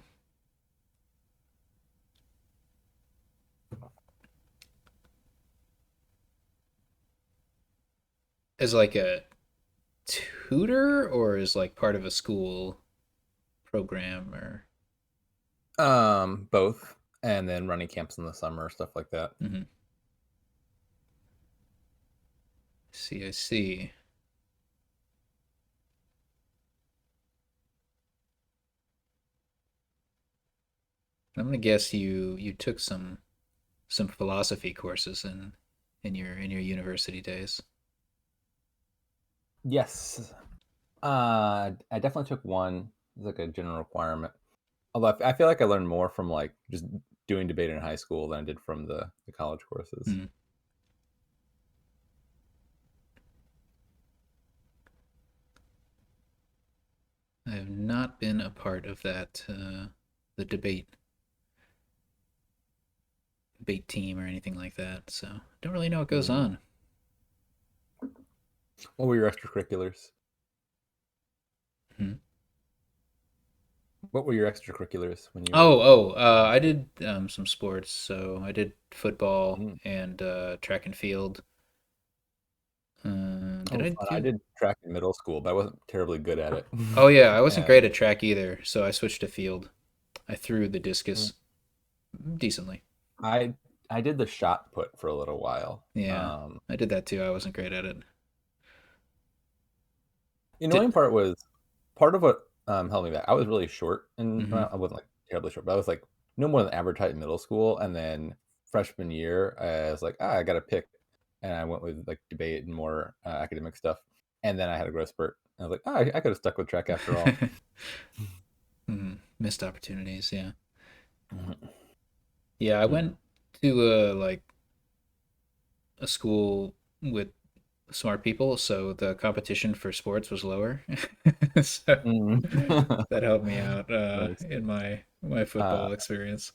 as like a tutor or as like part of a school program or Both, and then running camps in the summer, stuff like that. mm-hmm. I see. I'm gonna guess you took some philosophy courses in your university days. Yes, I definitely took one. It's like a general requirement. Although I feel like I learned more from like just doing debate in high school than I did from the college courses. Hmm. I have not been a part of that the debate team or anything like that, so don't really know what goes Mm. on. What were your extracurriculars? Hmm. What were your extracurriculars when you were? I did some sports. So I did football Mm. and track and field. Did Oh, I fun! I do? did track in middle school, but I wasn't terribly good at it. Oh yeah, I wasn't great And at track either, so I switched to field. I threw the mm, discus decently. I I did the shot put for a little while. Yeah, I did that too. I wasn't great at it. The Did annoying part was part of what held me back. I was really short, and hmm well, I wasn't like terribly short, but I was like no more than average height in middle school. And then freshman year, I was like, I got to pick, and I went with like debate and more academic stuff. And then I had a growth spurt. I was like, I could have stuck with track after all. Missed opportunities. Yeah, Mhm. yeah. I Mm. went to like a school with smart people, so the competition for sports was lower. So Mm. that helped me out Nice. in my Uh, football experience.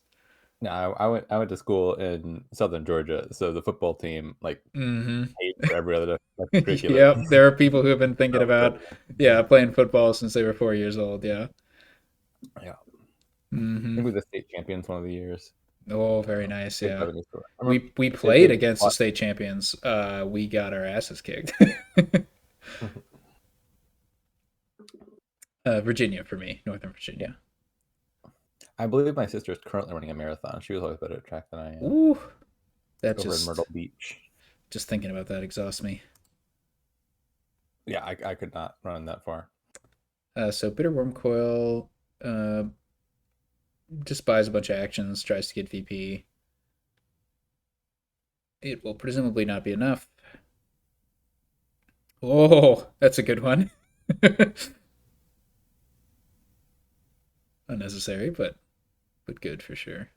no, I went to school in Southern Georgia, so the football team like Hmm. paid for every other extracurricular. Yep, there are people who have been thinking So about, yeah, playing football since they were 4 years old. Yeah. yeah, I Hmm. think we were the state champions one of the years. Oh, very Um, nice. Big Yeah. revenue store. I remember We they played did against the what? state champions. We got our asses kicked. Virginia for me, Northern Yeah, Virginia. I believe my sister is currently running a marathon. She was always better at track than I am. Ooh, that Over in Myrtle just Beach. just thinking about that exhausts me. Yeah, I could not run that far. So BitterWurmcoil uh, just buys a bunch of actions, tries to get VP. It will presumably not be enough. Oh, that's a good one. Unnecessary, but good for sure.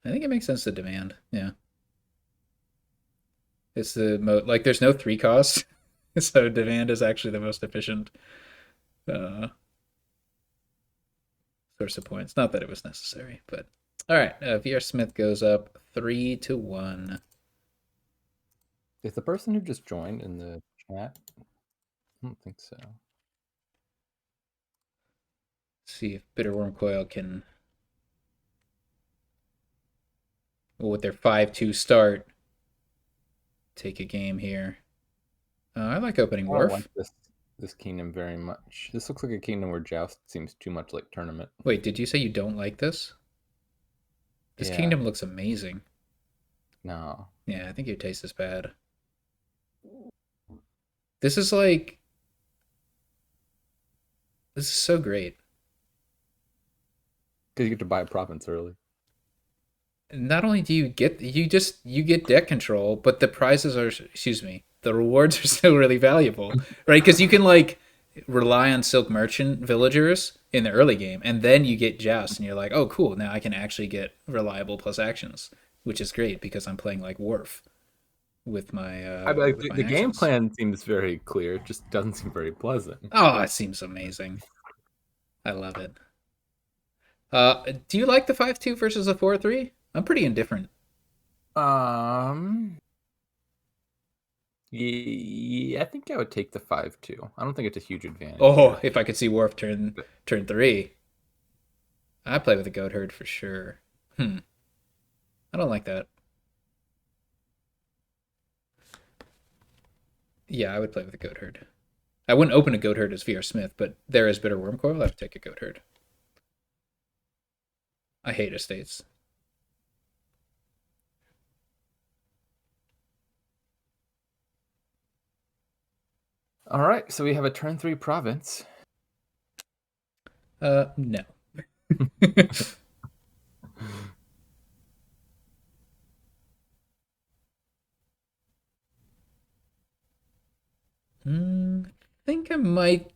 I think it makes sense to demand. Yeah, it's like there's no three cost, so demand is actually the most efficient uh, source of points. Not that it was necessary, but all right. VRSmith goes up 3-1. Is the person who just joined in the chat? I don't think so. See if Bitterworm Coil can, well, with their 5-2 start, take a game here. I like opening I don't like Wharf. this kingdom very much. This looks like a kingdom where Joust seems too much like tournament. Wait, did you say you don't like this? This Yeah, kingdom looks amazing. no. Yeah, I think your taste is bad. This is like, this is so great. Because you get to buy a province early. Not only do you get deck control, but the prizes are, excuse me, the rewards are still really valuable, right? Because you can like rely on Silk Merchant villagers in the early game, and then you get Joust, and you're like, oh, cool, now I can actually get reliable plus actions, which is great because I'm playing like Worf Like with my the game actions. plan seems very clear. It just doesn't seem very pleasant. Oh, it seems amazing. I love it. Do you like the 5-2 versus the 4-3? I'm pretty indifferent. Um, yeah, I think I would take the 5-2. I don't think it's a huge advantage Oh, here. if I could see Worf turn three, I play with a goat herd for sure. Hmm. I don't like that. Yeah, I would play with a goat herd. I wouldn't open a goat herd as VRSmith, but there is bitter worm coil. I would take a goat herd. I hate estates. All right, so we have a turn 3 province. No. I think I might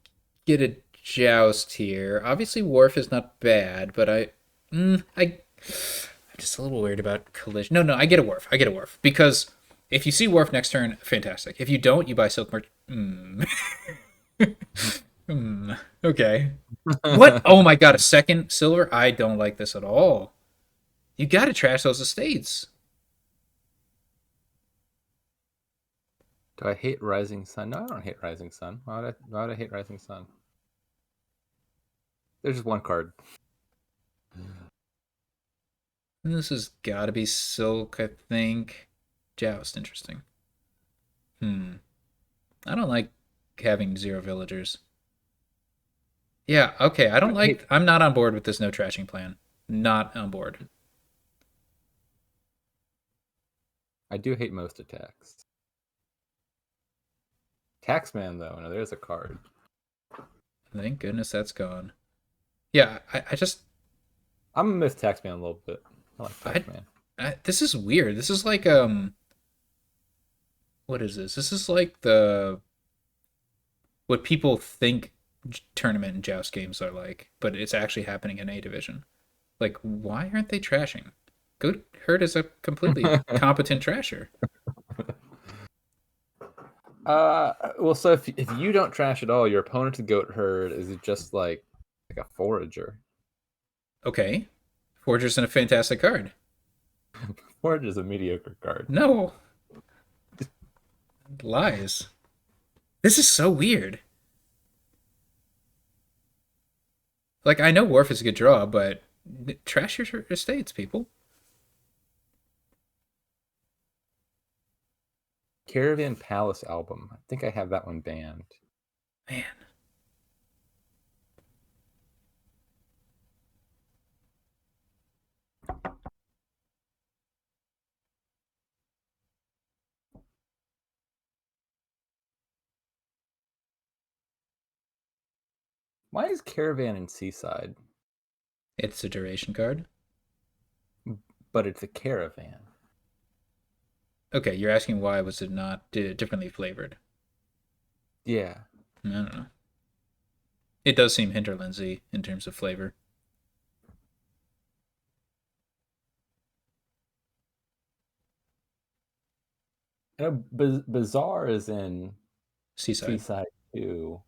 get a joust here. Obviously, Wharf is not bad, but I'm just a little worried about collision. No, I get a Wharf. I get a Wharf because if you see Wharf next turn, fantastic. If you don't, you buy Silk Merchant. Okay. What? Oh my god, a second silver? I don't like this at all. You gotta trash those estates. Do I hate Rising Sun? No, I don't hate Rising Sun. Why would I hate Rising Sun? There's just one card. This has gotta be Silk, I think. Joust, interesting. I don't like having zero villagers. Yeah, okay, I don't I hate. like. I'm not on board with this no trashing plan. Not on board. I do hate most attacks. Taxman though, no, there's a card. Thank goodness that's gone. Yeah, I just. I'm gonna miss Taxman a little bit. I like I, Taxman. this is weird. This is like, what is this? This is like what people think tournament and joust games are like, but it's actually happening in A division. Like, why aren't they trashing? Goat herd is a completely competent trasher. Well, so if you don't trash at all, your opponent's goat herd is just like a forager. Okay, Forger's in a fantastic card. Forager is a mediocre card. No lies. This is so weird. Like I know Wharf is a good draw, but trash your estates, people. Caravan Palace album. I think I have that one banned. Man, Why is Caravan in Seaside? it's a duration card. But it's a caravan. Okay, you're asking why was it not differently flavored? Yeah. I don't know. It does seem hinterlandsy in terms of flavor. I know Bazaar is in Seaside. Seaside too.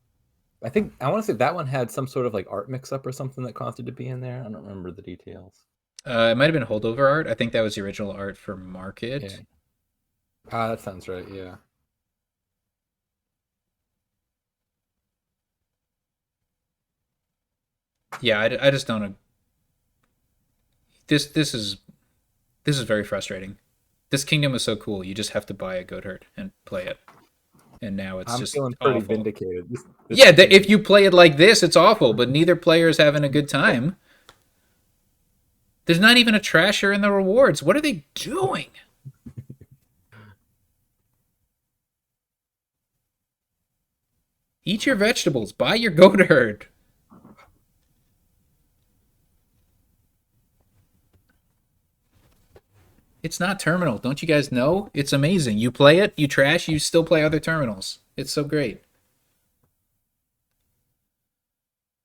I want to say that one had some sort of like art mix up or something that caused it to be in there. I don't remember the details. It might have been holdover art. I think that was the original art for Yeah. Market. That sounds right. Yeah. Yeah, I just don't. This is very frustrating. This kingdom is so cool. You just have to buy a goat herd and play it. And now it's I'm just feeling pretty awful. vindicated. Yeah, if you play it like this, it's awful. But neither player is having a good time. There's not even a trasher in the rewards. What are they doing? Eat your vegetables. Buy your goat herd. It's not terminal. Don't you guys know? It's amazing. You play it, you trash, you still play other terminals. It's so great.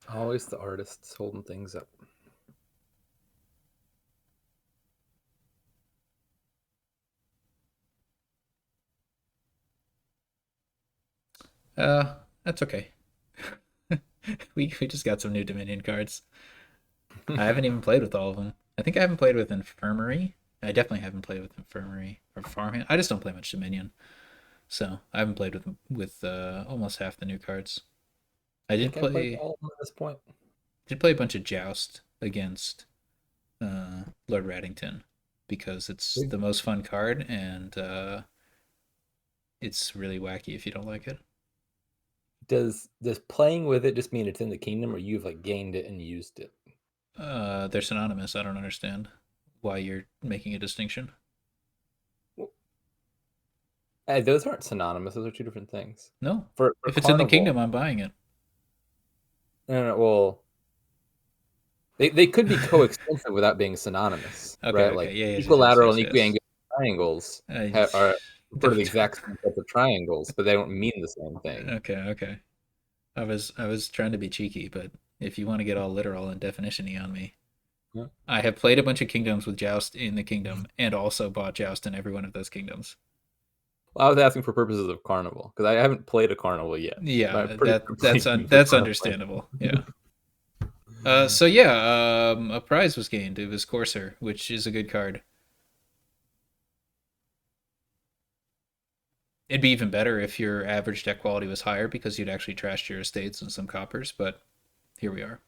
Always the artists holding things up. That's okay. We just got some new Dominion cards. I haven't even played with all of them. I think I haven't played with Infirmary. I definitely haven't played with Infirmary or Farmhand. I just don't play much Dominion, so I haven't played with almost half the new cards. I I did think I played play all of them at this point. did play a bunch of Joust against Lord Raddington because it's the most fun card and it's really wacky if you don't like it. Does playing with it just mean it's in the kingdom, or you've like gained it and used it? They're synonymous. I don't understand why you're making a distinction. Those aren't synonymous. Those are two different things. No, For if it's in the Carnival, kingdom, I'm buying it. no, well, they could be coextensive without being synonymous, Okay, right? okay, Like yeah, yes, yes, yes, equilateral yes, and yes. equiangular triangles I are refer to the don't. exact same type of triangles, but they don't mean the same thing. Okay, okay. I was trying to be cheeky, but if you want to get all literal and definition-y on me, Yeah. I have played a bunch of kingdoms with Joust in the kingdom, and also bought Joust in every one of those kingdoms. Well, I was asking for purposes of Carnival because I haven't played a Carnival yet. But I'm Yeah, pretty that's complete with that's Carnival. understandable. Yeah. So yeah, a prize was gained. It was Courser, which is a good card. It'd be even better if your average deck quality was higher because you'd actually trashed your estates and some coppers, but here we are.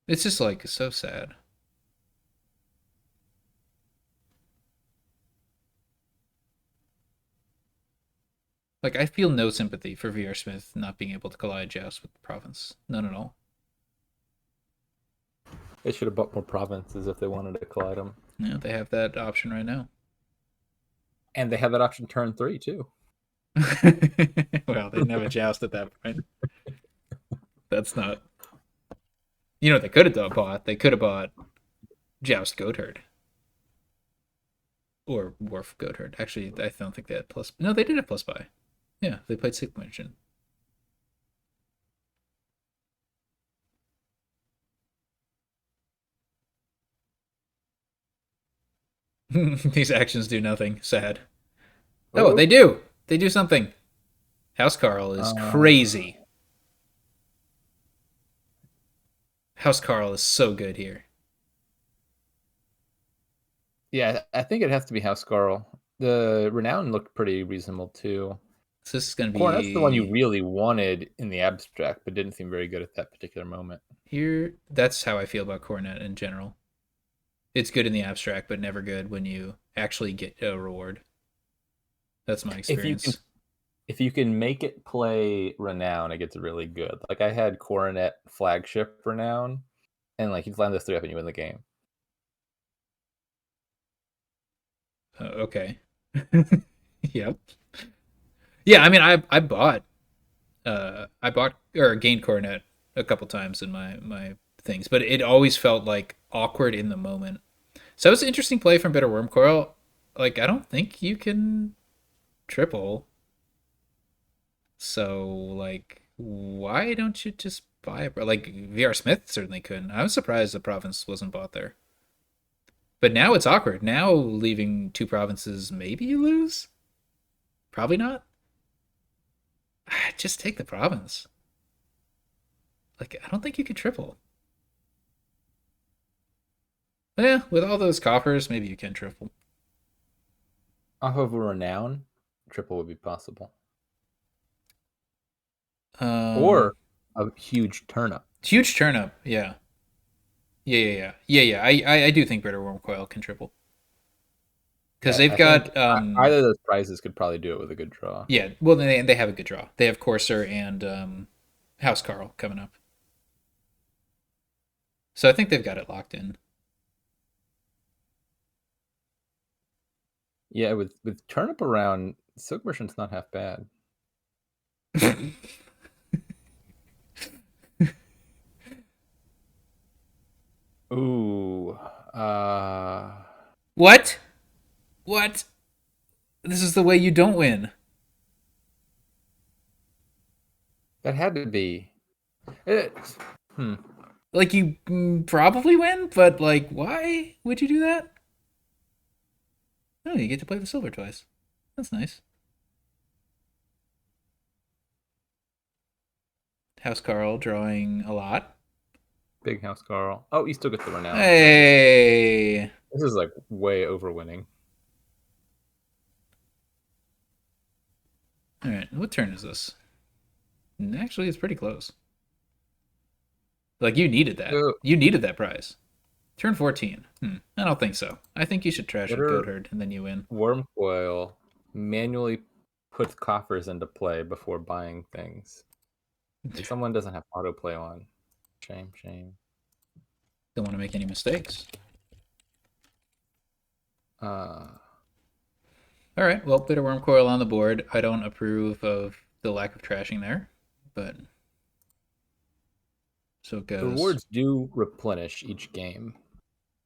It's just like so sad. Like I feel no sympathy for VRSmith not being able to collide Joust with the province. None at all. They should have bought more provinces if they wanted to collide them. Yeah, they have that option right now. And they have that option turn 3 too. Well, they didn't have a Joust at that point. That's not. You know what they could have bought? They could have bought Joust Goatherd. Or Wharf Goatherd. Actually, I don't think they had plus. No, they did have plus buy. Yeah, they played Sigma Engine. These actions do nothing. Sad. Oh, they Oh, do. They do something. House Carl is uh, crazy. House Carl is so good here. yeah, I think it has to be Housecarl. The Renown looked pretty reasonable too. So this is going to Cornet's the one you be really wanted in the abstract, but didn't seem very good at that particular moment. here. That's how I feel about Cornet in general. It's good in the abstract, but never good when you actually get a reward. That's my If you can experience. if you can make it play Renown, it gets really good. Like I had Coronet flagship Renown, and like you line those three up and you win the game. Okay. Yep. Yeah, I mean, I bought or gained Coronet a couple times in my things, but it always felt like awkward in the moment. So it was an interesting play from BitterWurmcoil. Like, I don't think you can triple. So, like, why don't you just buy it? Like, VRSmith certainly couldn't. I was surprised the province wasn't bought there. But now it's awkward. Now leaving two provinces, maybe you lose. Probably not. Just take the province. Like, I don't think you could triple. Yeah, with all those coffers, maybe you can triple. Off of a Renown, triple would be possible. Um, Or a huge turnip. Huge turnip. Yeah, yeah. I do think Bitter Worm Coil can triple because Yeah, they've I think got either of those prizes could probably do it with a good draw. yeah. Well, they have a good draw. They have Courser and House Carl coming up, so I think they've got it locked in. Yeah, with turnip around, Silk Merchant's not half bad. Ooh, What? What? This is the way you don't win. that had to be it. Hmm. Like you probably win, but like, why would you do that? Oh, you get to play the silver twice. That's nice. House Carl drawing a lot. Big House Carl. Oh, you still get the renown. Hey. This is like way over winning. All right, what turn is this? Actually, it's pretty close. Like you needed that. So You needed that prize. Turn 14. I don't think so. I think you should trash it, Bitter Goatherd, and then you win. Worm Coil manually puts coffers into play before buying things. Like someone doesn't have autoplay on. Shame, shame. Don't want to make any mistakes. Uh, All right, well, Bitter Worm Coil on the board. I don't approve of the lack of trashing there, but so it the goes. rewards do replenish each game.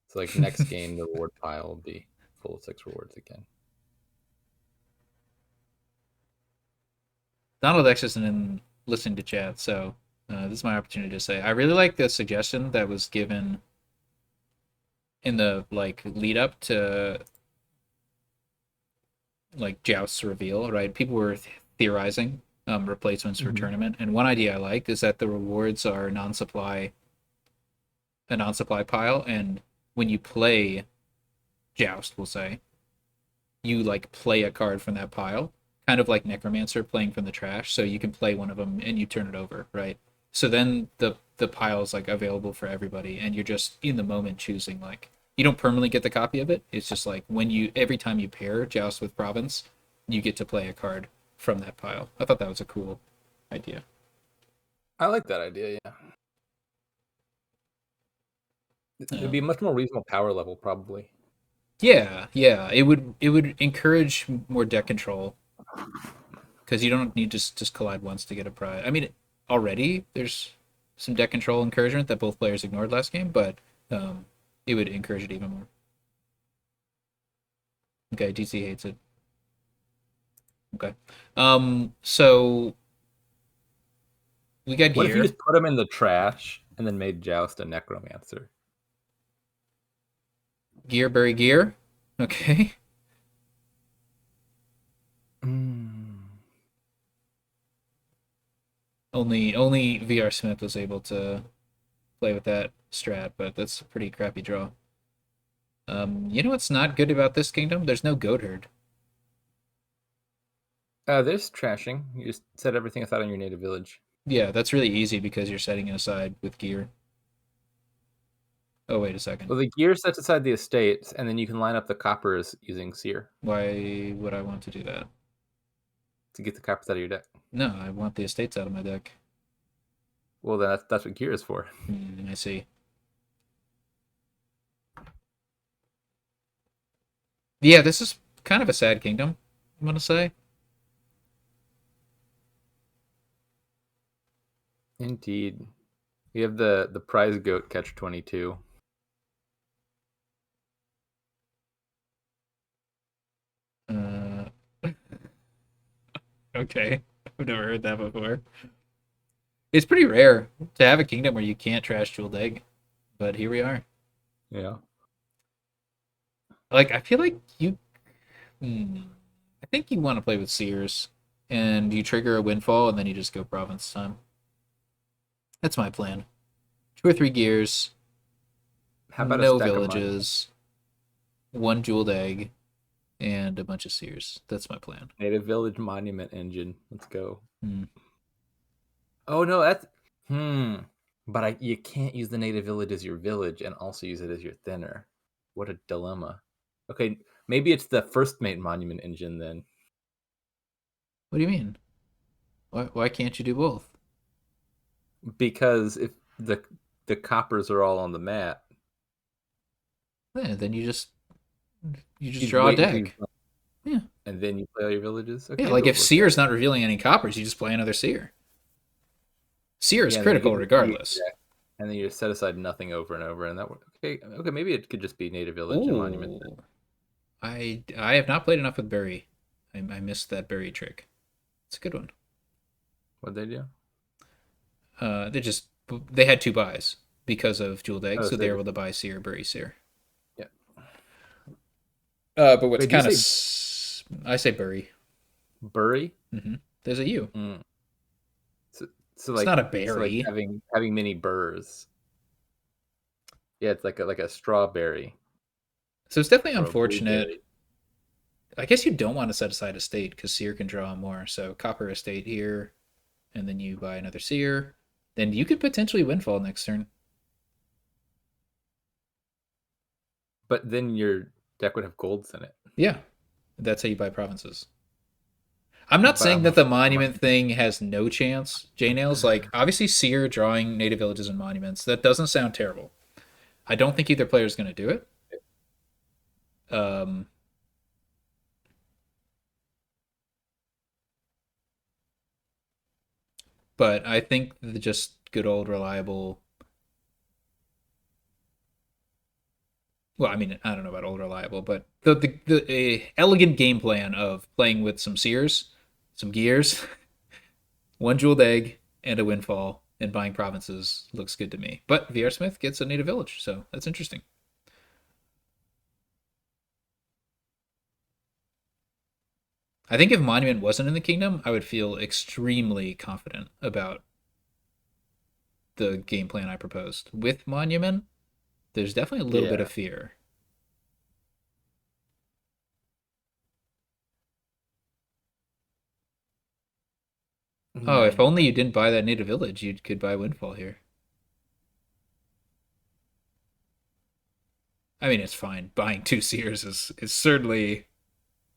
So like next game, the reward pile will be full of 6 rewards again. Donald X isn't in listening to chat, so this is my opportunity to say I really like the suggestion that was given in the like lead up to like Joust's reveal, right? People were theorizing replacements for Mm-hmm. tournament, and one idea I liked is that the rewards are a non-supply pile, and when you play Joust, we'll say you like play a card from that pile, kind of like Necromancer playing from the trash. So you can play one of them and you turn it over, right? So then the pile is like available for everybody, and you're just in the moment choosing like you don't permanently get the copy of it. It's just like when you every time you pair Joust with Province, you get to play a card from that pile. I thought that was a cool idea. I like that idea. Yeah, it'd be a Um, much more reasonable power level probably. yeah, it would encourage more deck control because you don't need just collide once to get a prize. I mean, already there's some deck control encouragement that both players ignored last game, but um, it would encourage it even more. Okay, DC hates it. Okay, so we got What if you gear, just put them in the trash and then made Joust a necromancer? bury gear. Okay. Mm. Only VRSmith was able to play with that strat, but that's a pretty crappy draw. You know what's not good about this kingdom? There's no goat herd. There's trashing. You just set everything aside on your native village. Yeah, that's really easy because you're setting it aside with gear. Oh, wait a second. Well, the gear sets aside the estates, and then you can line up the coppers using seer Why would I want to do that? to get the coppers out of your deck. No, I want the estates out of my deck. Well, then that's what gear is for. I see. Yeah, this is kind of a sad kingdom, I'm gonna say. Indeed. You have the prize goat catch 22. Uh, okay. I've never heard that before. It's pretty rare to have a kingdom where you can't trash Jeweled Egg, but here we are. Yeah. Like, I feel like I think you want to play with Seers, and you trigger a windfall, and then you just go province time. That's my plan. 2 or 3 gears, How about a no stack of money? villages, 1 Jeweled Egg, and a bunch of Seers. That's my plan. Native village monument engine. Let's go. Hmm. Oh no, that's But you can't use the native village as your village and also use it as your thinner. What a dilemma. Okay, maybe it's the first mate monument engine then. What do you mean? Why can't you do both? Because if the coppers are all on the mat, Yeah, then you just you'd draw a wait until you deck. Yeah. and then you play all your villages. Yeah, Okay, like that if would work out. Seer's not revealing any coppers, you just play another Seer. Seer is Yeah, then you critical get to see it, regardless. yeah, and then you just set aside nothing over and over, and that would okay. Maybe it could just be native village and monument. Ooh. I have not played enough with Berry. I missed that Berry trick. It's a good one. What they do? They had 2 buys because of Jeweled Egg, Oh, so so they they were just able to buy Seer, Berry Seer. yeah. But what's Wait, do you kind of say I say Berry. bury? There's a U. Mm. So, so It's like not a so like berry. having many burrs. Yeah, it's like a strawberry So it's definitely or a unfortunate. blueberry. I guess you don't want to set aside a state because Seer can draw more. So copper estate here, and then you buy another Seer. Then you could potentially windfall next turn. But then your deck would have golds in it. Yeah, that's how you buy provinces. I'm not But saying I'm that also the monument thing has no chance. J Nails, like obviously Seer drawing native villages and monuments, that doesn't sound terrible. I don't think either player is going to do it. Um, but I think the just good old reliable. Well, I mean, I don't know about old reliable, but the elegant game plan of playing with some Seers, some gears, 1 Jeweled Egg, and a windfall, and buying provinces looks good to me. But VRSmith gets a native village, so that's interesting. I think if Monument wasn't in the kingdom, I would feel extremely confident about the game plan I proposed. With Monument, there's definitely a little bit yeah. of fear. Oh, if only you didn't buy that native village, you could buy Windfall here. I mean, it's fine. Buying 2 Seers is certainly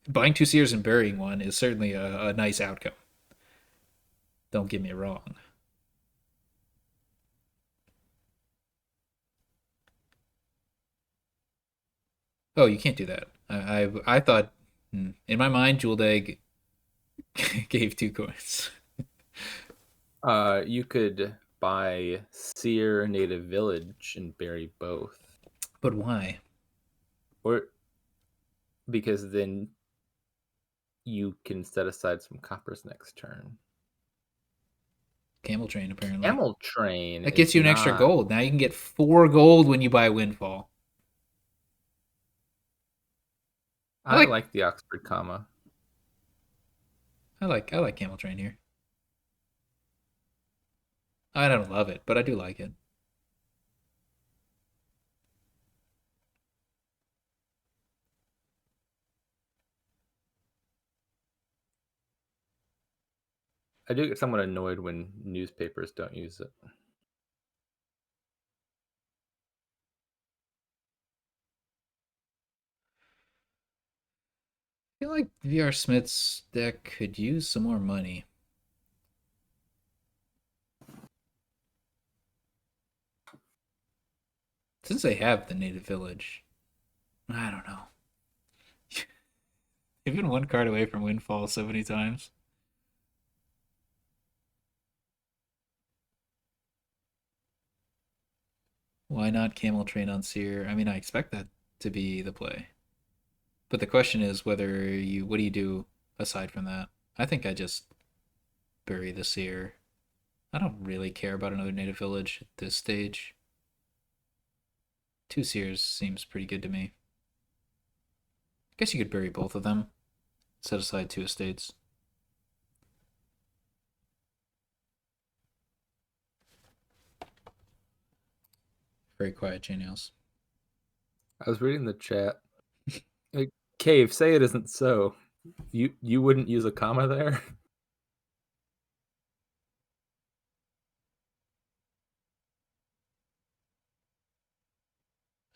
buying 2 Seers and burying one is certainly a nice outcome. Don't get me wrong. Oh, you can't do that. I thought in my mind, Jeweled Egg gave 2 coins. You could buy Seer Native Village and bury both. But why? Or because then you can set aside some coppers next turn. Camel Train, apparently. Camel Train That gets is you an extra not. gold. Now you can get 4 gold when you buy Windfall. I I like like the Oxford comma. I like Camel Train here. I don't love it, but I do like it. I do get somewhat annoyed when newspapers don't use it. I feel like VRSmith's deck could use some more money. Since they have the native village, I don't know. They've been one card away from windfall so many times. Why not Camel Train on Seer? I mean, I expect that to be the play. But the question is what do you do aside from that? I think I just bury the Seer. I don't really care about another native village at this stage. Two Seers seems pretty good to me. I guess you could bury both of them. Set aside two estates. Very quiet chainnails. I was reading the chat. Like, Cave, say it isn't so. You wouldn't use a comma there?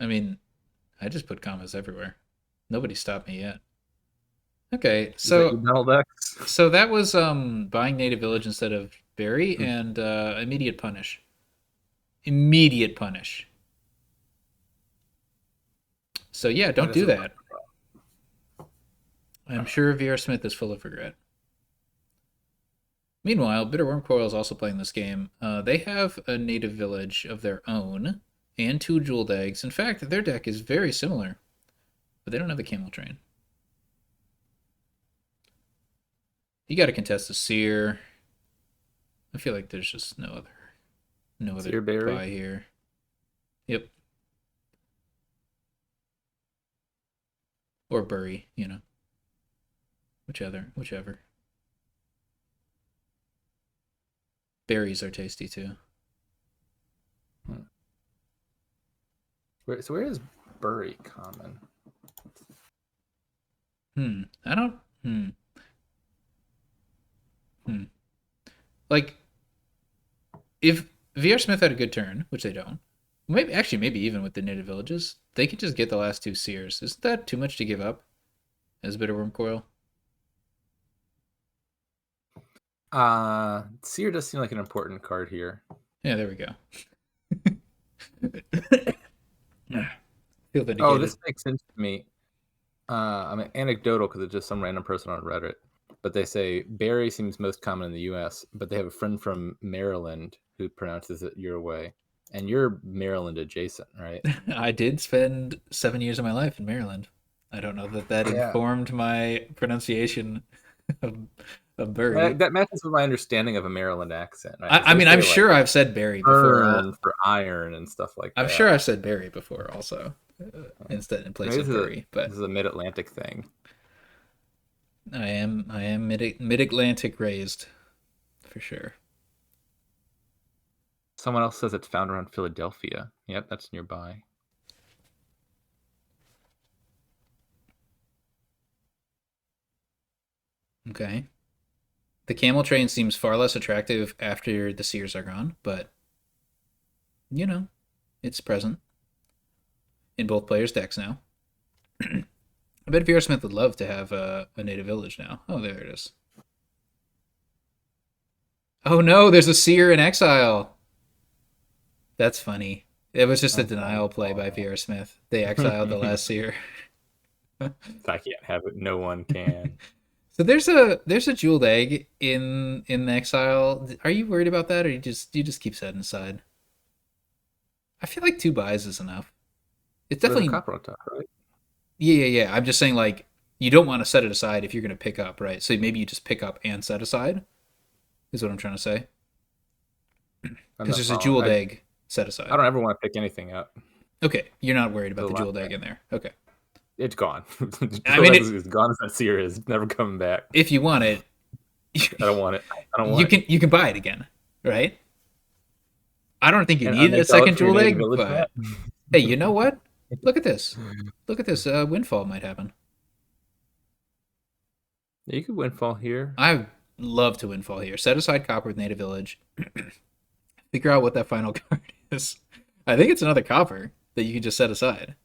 I mean, I just put commas everywhere. Nobody stopped me yet. Okay, Is that your Donald X? so that was buying native village instead of bury Hmm. and immediate punish. Immediate punish. So yeah, That don't is do a that. I'm sure VRSmith is full of regret. Meanwhile, BitterWurmcoil is also playing this game. They have a native village of their own and two jeweled eggs. In fact, their deck is very similar, but they don't have the camel train. You got to contest the seer. I feel like there's just no other Sear Berry. buy here. Yep, or bury, whichever. Berries are tasty too. Hmm. So where is Bury common? I don't. Hmm. Like if VRSmith had a good turn, which they don't, maybe even with the native villages, they could just get the last two seers. Isn't that too much to give up as Bitterworm Coil? Seer does seem like an important card here. Yeah, there we go. Feel Oh, vindicated. this makes sense to me. I mean, anecdotal because it's just some random person on Reddit. But they say Barry seems most common in the U.S., but they have a friend from Maryland who pronounces it your way. And you're Maryland adjacent, right? I did spend 7 years of my life in Maryland. I don't know that Yeah. informed my pronunciation of, of Bury. That matches with my understanding of a Maryland accent, right? Because I they mean, say I'm like sure I've said Barry before. burn for iron and stuff like I'm that. sure I've said Barry before also, instead in place Maybe of Bury. this But is a mid-Atlantic thing. I am mid Atlantic raised for sure. Someone else says it's found around Philadelphia. Yep, that's nearby. Okay. The camel train seems far less attractive after the seers are gone, but you know, it's present in both players' decks now. I bet VRSmith would love to have a native village now. Oh, there it is. Oh no, there's a seer in exile. That's funny. It was just a Oh, denial play by VRSmith. They exiled the last seer. I can't have it. No one can. So there's a jeweled egg in the exile. Are you worried about that, or you just keep setting aside? I feel like two buys is enough. It's There's a definitely copper on top, right? yeah. I'm just saying like you don't want to set it aside if you're gonna pick up, right? So maybe you just pick up and set aside is what I'm trying to say. I'm Because not there's a following. jeweled egg set I aside. don't ever want to pick anything up. Okay, you're not worried There's about a the lot jeweled egg there. in there. Okay, It's gone. I mean, Legacy is gone as that seer is never coming back. if you want it, I don't want it. I don't you want it. can buy it again, right? I don't think you And need a unsell it second for your jewel native egg, village but map. hey, you know what? Look at this. Look at this. Windfall might happen. Yeah, you could windfall here. I love to windfall here. Set aside copper with native village. Figure out what that final card is. I think it's another copper that you can just set aside.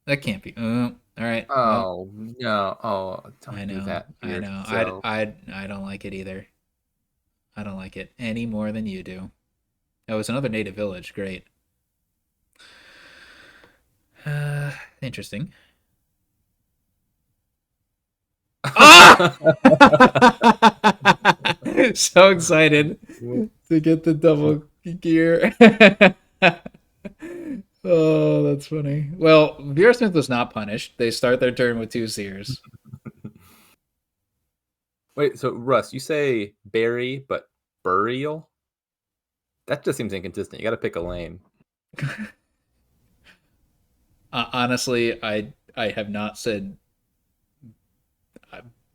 That can't be. All right. Well, Oh no! Oh, I don't do know. that to I know. yourself. I don't like it either. I don't like it any more than you do. Oh, it's another native village. Great. Interesting. Ah! So excited to get the double gear. Oh, that's funny. Well, VRSmith was not punished. They start their turn with 2 seers. Wait, so Russ, you say bury but burial? That just seems inconsistent. You got to pick a lane. Honestly, I have not said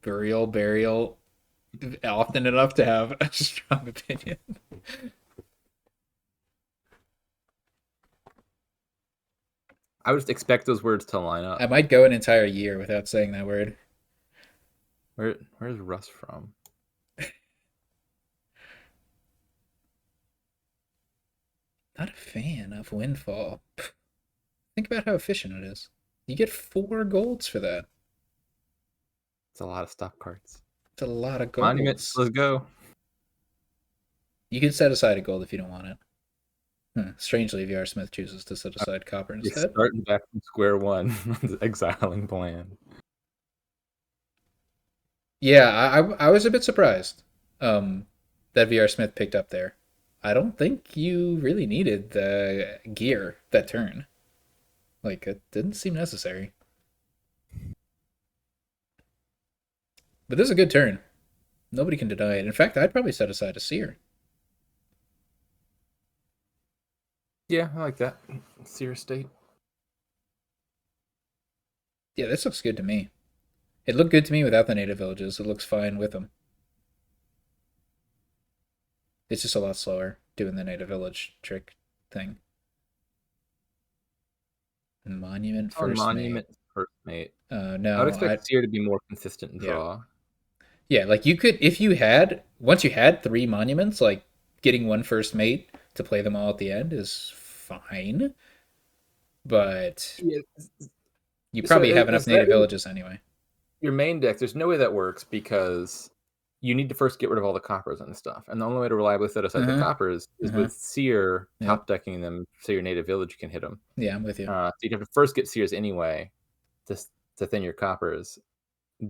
burial often enough to have a strong opinion. I would just expect those words to line up. I might go an entire year without saying that word. Where's Russ from? Not a fan of Windfall. Think about how efficient it is. You get 4 golds for that. It's a lot of stop cards. It's a lot of Monuments, golds. let's go. You can set aside a gold if you don't want it. Strangely, VRSmith chooses to set aside copper You're instead. starting back from square one. Exiling plan. Yeah, I was a bit surprised that VRSmith picked up there. I don't think you really needed the gear that turn. Like, it didn't seem necessary. But this is a good turn. Nobody can deny it. In fact, I'd probably set aside a seer. Yeah, I like that. Seer State. Yeah, this looks good to me. It looked good to me without the native villages. It looks fine with them. It's just a lot slower doing the native village trick thing. Monument On first mate. Monument, first mate. I would No, expect Seer to be more consistent in yeah, draw. yeah. Like you could, if you had once you had 3 monuments, like getting one first mate to play them all at the end is fine. But Yeah. you So probably have enough is that native villages anyway. your main deck? There's no way that works because you need to first get rid of all the coppers and stuff. And the only way to reliably set aside the Uh coppers huh. is Uh huh. with Seer Yep. top decking them so your native village can hit them. Yeah, I'm with you. So you'd have to first get Seers anyway to, to thin your coppers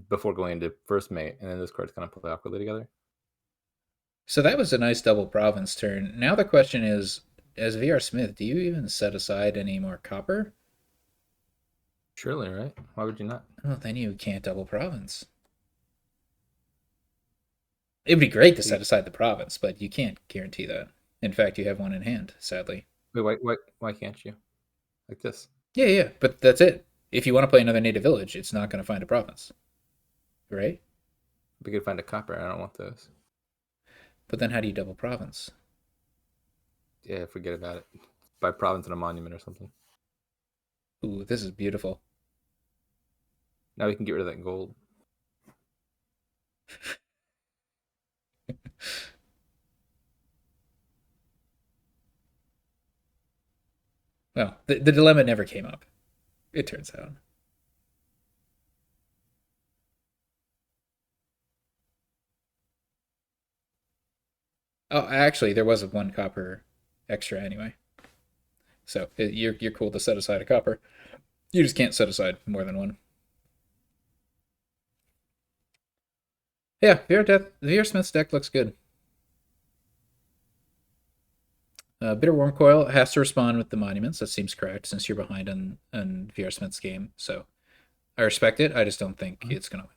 before going into first mate. And then those cards kind of play awkwardly together. So that was a nice double province turn. Now the question is, as VRSmith, do you even set aside any more copper? Surely, right? Why would you not? Well, then you can't double province. It'd be great to set aside the province, but you can't guarantee that. In fact, you have one in hand, sadly. Wait, why can't you? Like this. Yeah, yeah, but that's it. If you want to play another native village, it's not going to find a province, right? We could find a copper. I don't want those. But then how do you double province? Yeah, forget about it. By province and a monument or something. Ooh, this is beautiful. Now we can get rid of that gold. Well, the dilemma never came up, it turns out. Oh, actually, there was a 1 copper extra anyway. So you're cool to set aside a copper. You just can't set aside more than 1. Yeah, VR Smith's deck looks good. BitterWurmcoil has to respond with the monuments. That seems correct since you're behind on VR Smith's game. So I respect it. I just don't think it's going to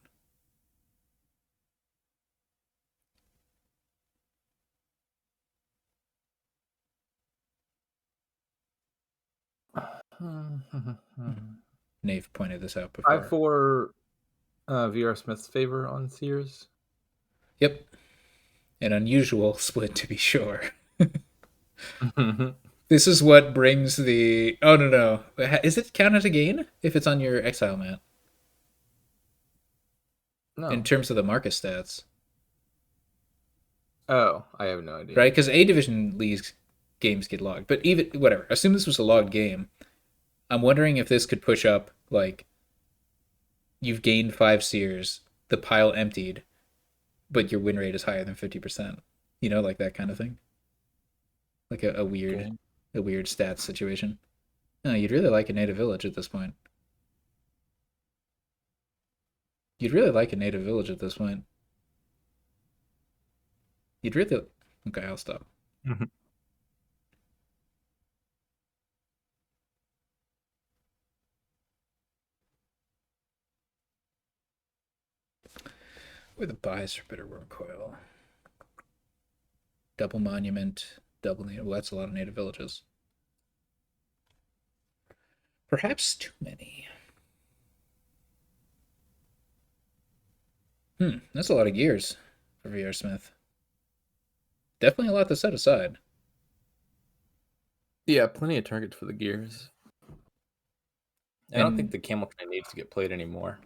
Hmm. Nave pointed this out Five before. four VRSmith's favor on Sears. Yep, an unusual split to be sure. This is what brings the. Oh no no! Is it counted a gain if it's on your exile mat in No. terms of the Marcus stats, Oh, I have no right? idea. Because A division leagues games get logged, but even whatever. Assume this was a logged game. I'm wondering if this could push up like you've gained 5 seers, the pile emptied, but your win rate is higher than 50%. You know, like that kind of thing. Like Okay. a weird stats situation. No, you'd really like a native village at this point. You'd really like a native village at this point. You'd really. Okay, I'll stop. Mhm. Where the buys for BitterWurmcoil? Double Monument, double native. Well, that's a lot of native villages. Perhaps too many. That's a lot of gears for VRSmith. Definitely a lot to set aside. Yeah, plenty of targets for the gears. I don't think And the camel train needs to get played anymore.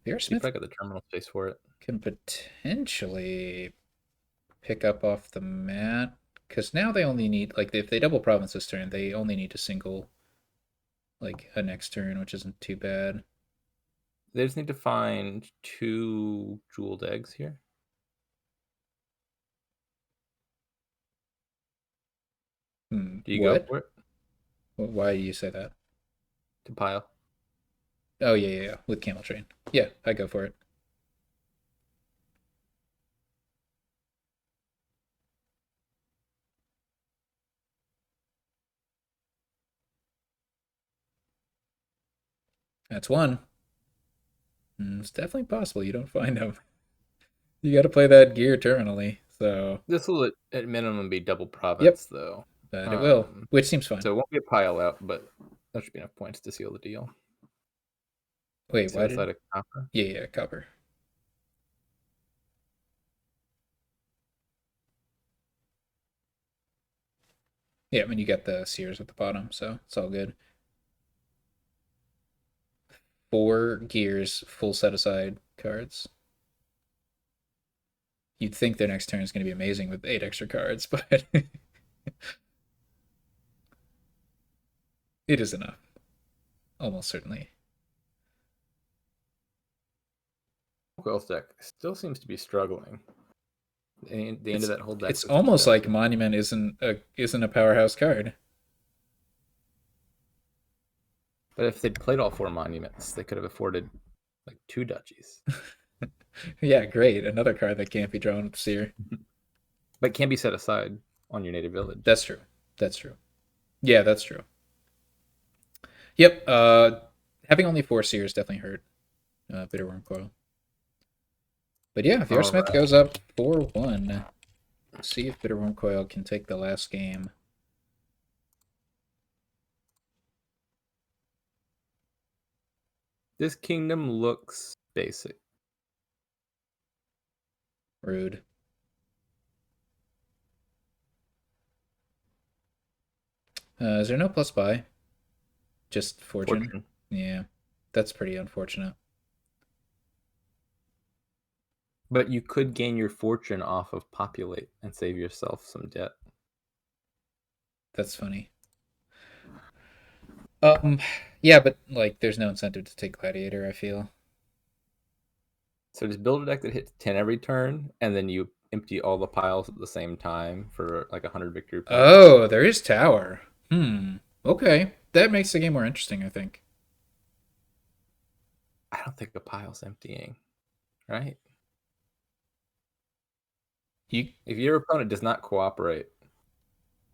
You VRSmith probably got the terminal space for it. can potentially pick up off the mat because now they only need like if they double province this turn, they only need to single like a next turn, which isn't too bad. They just need to find 2 jeweled eggs here. Do you go What? for it Why do you say that? to pile? Oh yeah. With camel train. Yeah, I go for it. That's one. It's definitely possible you don't find them. You got to play that gear terminally. So This will at minimum be double yep, province though. but it will, Um, which seems fine. so it won't be a pile out, but that should be enough points to seal the deal. Wait, See the why side did? of copper. Yeah, copper. Yeah, I mean you got the seers at the bottom, so it's all good. 4 gears, full set aside cards. You'd think their next turn is going to be amazing with 8 extra cards, but it is enough. Almost certainly. Coil's deck still seems to be struggling. The end of It's that whole deck it's was just almost like desperate. Monument isn't a powerhouse card. But if they'd played all 4 monuments, they could have afforded like 2 duchies. Yeah, great. Another card that can't be drawn with Seer. But can be set aside on your native village. That's true. That's true. Yeah, that's true. Yep. Having only 4 Seers definitely hurt Bitterworm Coil. But yeah, All VRSmith right. goes up 4-1. See if Bitterworm Coil can take the last game. This kingdom looks basic. Rude. Is there no plus buy? Just fortune? Fortune. Yeah, that's pretty unfortunate. But you could gain your fortune off of Populate and save yourself some debt. That's funny. Um, yeah, but like, there's no incentive to take Gladiator. I feel. So just build a deck that hits 10 every turn, and then you empty all the piles at the same time for like 100 victory points. Oh, there is Tower. Okay, that makes the game more interesting. I think. I don't think a pile's emptying, right? You If your opponent does not cooperate,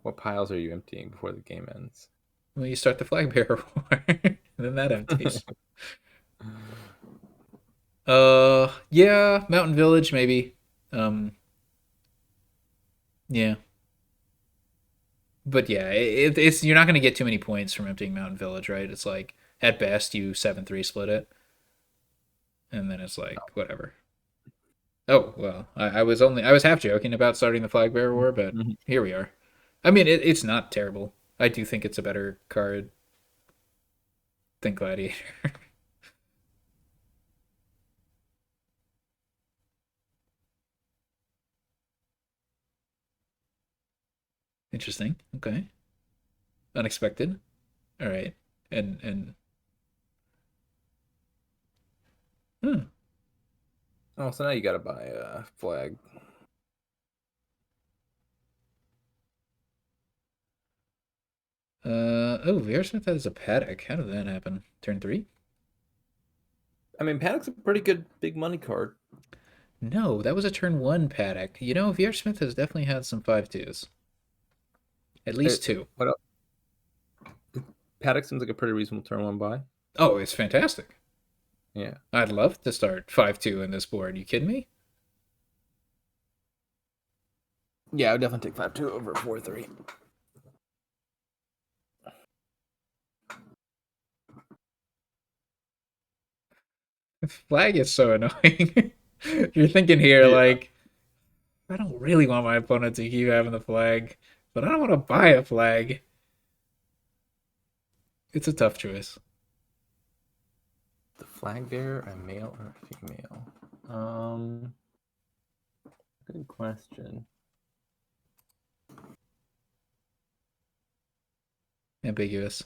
what piles are you emptying before the game ends? well, you start the Flag Bearer War, and then that empties. Yeah, Mountain Village maybe. Um, yeah, but yeah, it's you're not going to get too many points from emptying Mountain Village, right? It's like at best you 7-3 split it, and then it's like whatever. Oh well, I was half joking about starting the flag bearer war, but Mhm. here we are. I mean, it's not terrible. I do think it's a better card than Gladiator. Interesting. Okay. Unexpected. All right. And hmm. Oh, so now you got to buy a flag. Oh, VRSmith has a paddock. How did that happen? Turn 3? I mean, Paddock's a pretty good big money card. No, that was a turn 1 paddock. You know, VRSmith has definitely had some 5-2s. At least two. What else? Paddock seems like a pretty reasonable turn one buy. Oh, it's fantastic. Yeah. I'd love to start 5-2 in this board. You kidding me? Yeah, I would definitely take 5-2 over 4-3. Flag is so annoying. You're thinking here, Yeah. like, I don't really want my opponent to keep having the flag, but I don't want to buy a flag. It's a tough choice. The flag bearer, a male or a female? Good question. Ambiguous.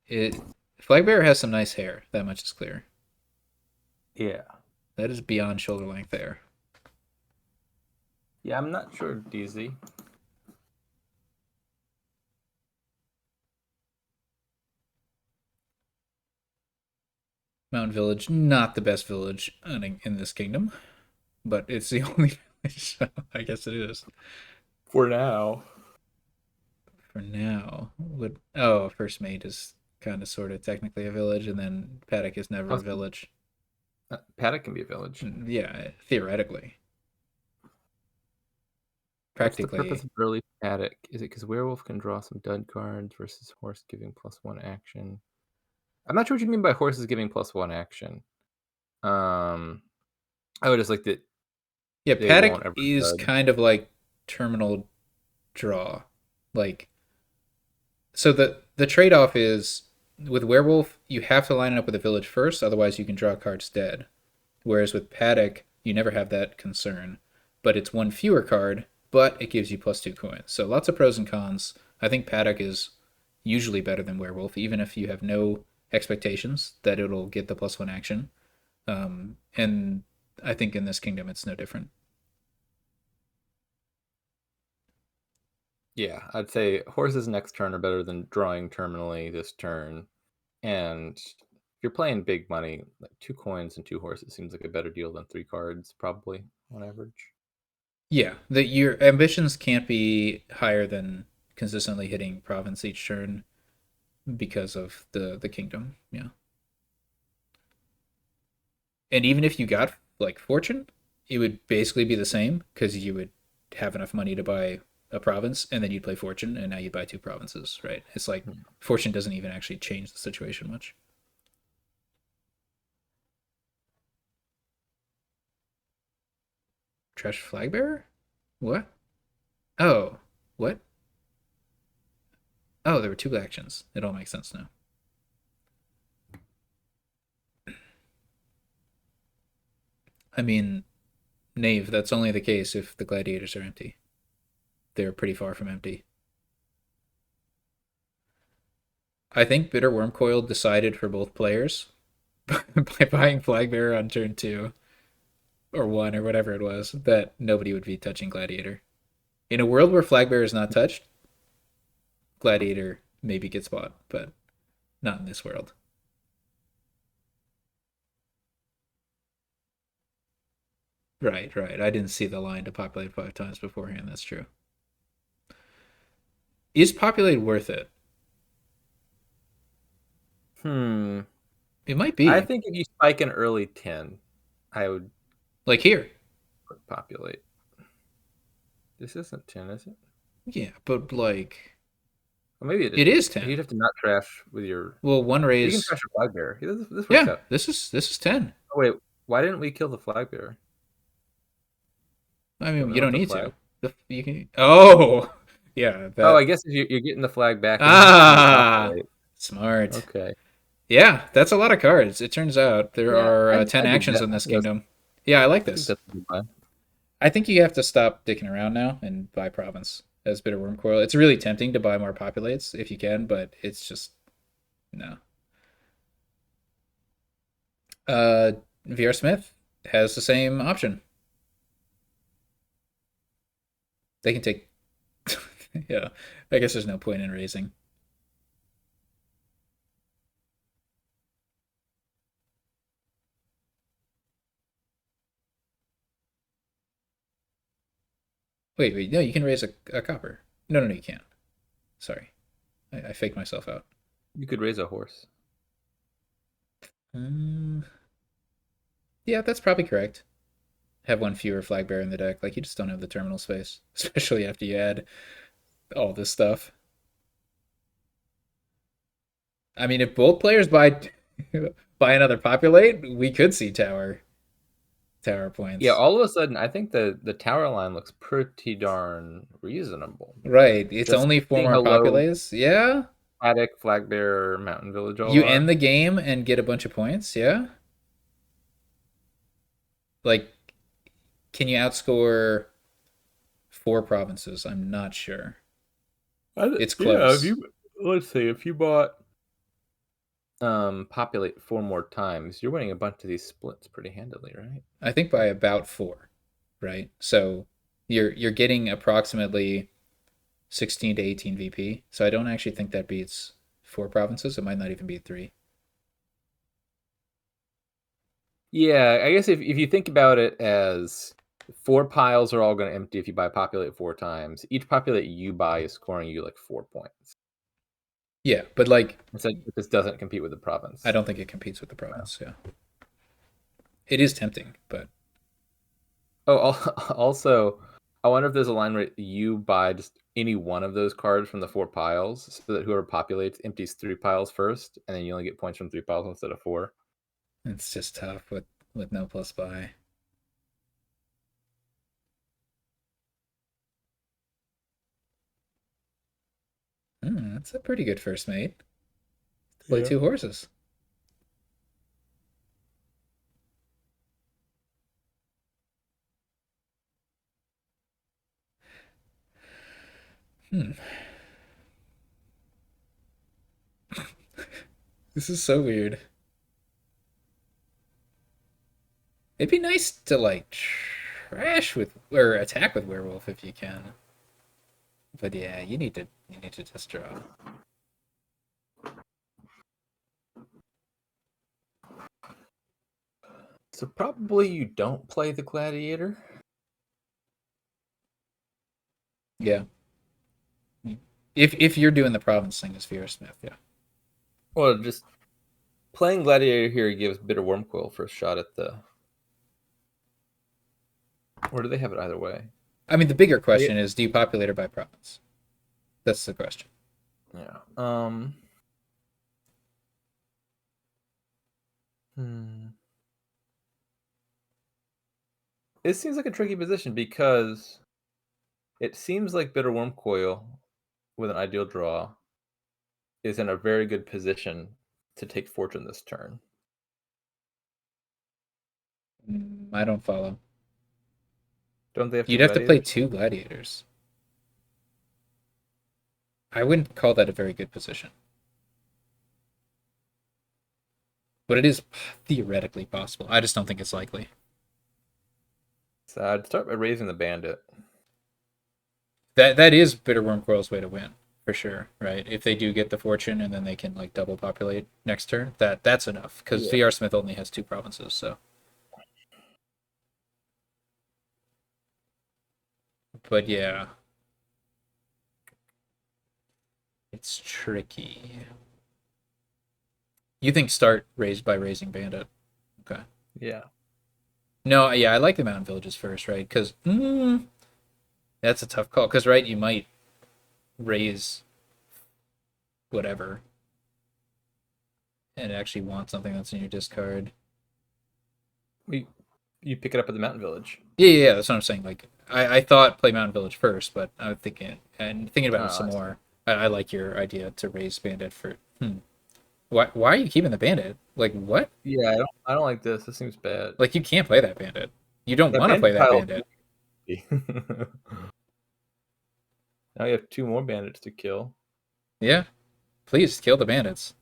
It Flag bearer has some nice hair. That much is clear. Yeah. That is beyond shoulder length hair. Yeah, I'm not sure, DZ. Mountain Village, not the best village in this kingdom, but it's the only village, so I guess it is. For now. For now. First Mate is kind of sort of technically a village, and then Paddock is never a village. Paddock can be a village. Yeah, theoretically. What's the purpose Practically, of early Paddock? Is it because werewolf can draw some dud cards versus horse giving +1 action? I'm not sure what you mean by horses giving +1 action. I would just like that yeah, they Paddock won't ever is dud. kind of like terminal draw. Like, so the trade off is with Werewolf, you have to line it up with a village first, otherwise you can draw cards dead. Whereas with Paddock, you never have that concern. But it's one fewer card, but it gives you +2 coins. So lots of pros and cons. I think Paddock is usually better than Werewolf, even if you have no expectations that it'll get the +1 action. And I think in this kingdom, it's no different. Yeah, I'd say horses next turn are better than drawing terminally this turn. And if you're playing big money, like 2 coins and 2 horses seems like a better deal than 3 cards, probably on average. Yeah, that your ambitions can't be higher than consistently hitting province each turn because of the kingdom. Yeah, and even if you got like fortune, it would basically be the same because you would have enough money to buy a province, and then you'd play fortune, and now you buy 2 provinces. Right? It's like Hmm. fortune doesn't even actually change the situation much. Trash flag bearer? What? Oh, what? Oh, there were 2 actions. It all makes sense now. I mean, knave. That's only the case if the gladiators are empty. They're pretty far from empty. I think BitterWurmcoil decided for both players by buying Flagbearer on turn 2 or 1 or whatever it was that nobody would be touching Gladiator. In a world where Flagbearer is not touched, Gladiator maybe gets bought, but not in this world. Right, right. I didn't see the line to populate 5 times beforehand. That's true. Is populate worth it? Hmm. It might I be. think if you spike an early 10, I would Like here. populate. This isn't 10, is it? Yeah, but like Well, maybe it it isn't. is 10. You'd have to not trash with your. Well, one You can raise. trash a flag bearer. Yeah, this works Yeah, out. this is 10. Oh wait, why didn't we kill the flag bearer? I Don't mean, we you want don't the need flag? to. You can. Oh, yeah. Oh, I That. guess if you're getting the flag back in your Ah, populate. smart. Okay. Yeah, that's a lot of cards. It turns out there Yeah, are I 10 I dig actions that. in this kingdom. Yeah, I like I think this. that's a good buy. I think you have to stop dicking around now and buy province as BitterWurmcoil. It's really tempting to buy more populates if you can, but it's just no. Uh, VRSmith has the same option. They can take. Yeah, I guess there's no point in raising. Wait. No, you can raise a copper. No, you can't. Sorry, I faked myself out. You could raise a horse. Um, yeah, that's probably correct. Have one fewer flag bearer in the deck. Like you just don't have the terminal space, especially after you add all this stuff. I mean, if both players buy buy another populate, we could see tower Yeah, points. all of a sudden, I think the tower line looks pretty darn reasonable. Right. It's Just only four seeing more how low populates. Yeah. Attic, Flag Bearer, Mountain Village all You end are. the game and get a bunch of points. Yeah. Like, can you outscore four provinces? I'm not sure. It's Yeah, if close. you let's see, if you bought populate four more times, you're winning a bunch of these splits pretty handily, right? I think by about four, right? So you're getting approximately 16 to 18 VP. So I don't actually think that beats four provinces. It might not even beat three. Yeah, I guess if you think about it as four piles are all going to empty if you buy populate four times, each populate you buy is scoring you like 4 points. Yeah, but like So this doesn't compete with the I province. don't think it competes with the province. Yeah, it is tempting, but Oh, also, I wonder if there's a line where you buy just any one of those cards from the four piles, so that whoever populates empties three piles first, and then you only get points from three piles instead of four. it's just tough with no plus buy. That's a pretty good first mate. Play Yeah. two horses. Hmm. This is so weird. It'd be nice to like trash with or attack with werewolf if you can. But yeah, you need to just draw. So probably you don't play the gladiator. Yeah. If you're doing the province thing as VRSmith, yeah. Well, just playing gladiator here gives Bitter Wormcoil first shot at the. Or do they have it either way? I mean the bigger They, question is do you populate or by province? That's the question. yeah. Hmm. It seems like a tricky position because it seems like Bitter Wormcoil with an ideal draw is in a very good position to take fortune this turn. I don't follow. Don't they have two You'd have to play gladiators? two gladiators. I wouldn't call that a very good position. But it is theoretically possible. I just don't think it's likely. So I'd start by raising the bandit. That is Bitter Wormcoil's way to win, for sure, right? If they do get the fortune and then they can like double populate next turn, that's enough. Because Yeah. VRSmith only has two provinces, so but yeah. It's tricky. You think start raised by raising bandit. Okay. Yeah. No, I like the mountain villages first, right? Because that's a tough call. Because right, you might raise whatever and actually want something that's in your discard. You pick it up at the mountain village. Yeah, that's what I'm saying. Like I thought play Mountain Village first, but I'm thinking about it Oh, some I see. more. I like your idea to raise Bandit for. Why are you keeping the Bandit? Like what? Yeah, I don't like this. This seems bad. Like you can't play that Bandit. You don't That want to play bandit that pile. Bandit. Now you have two more bandits to kill. Yeah, please kill the bandits.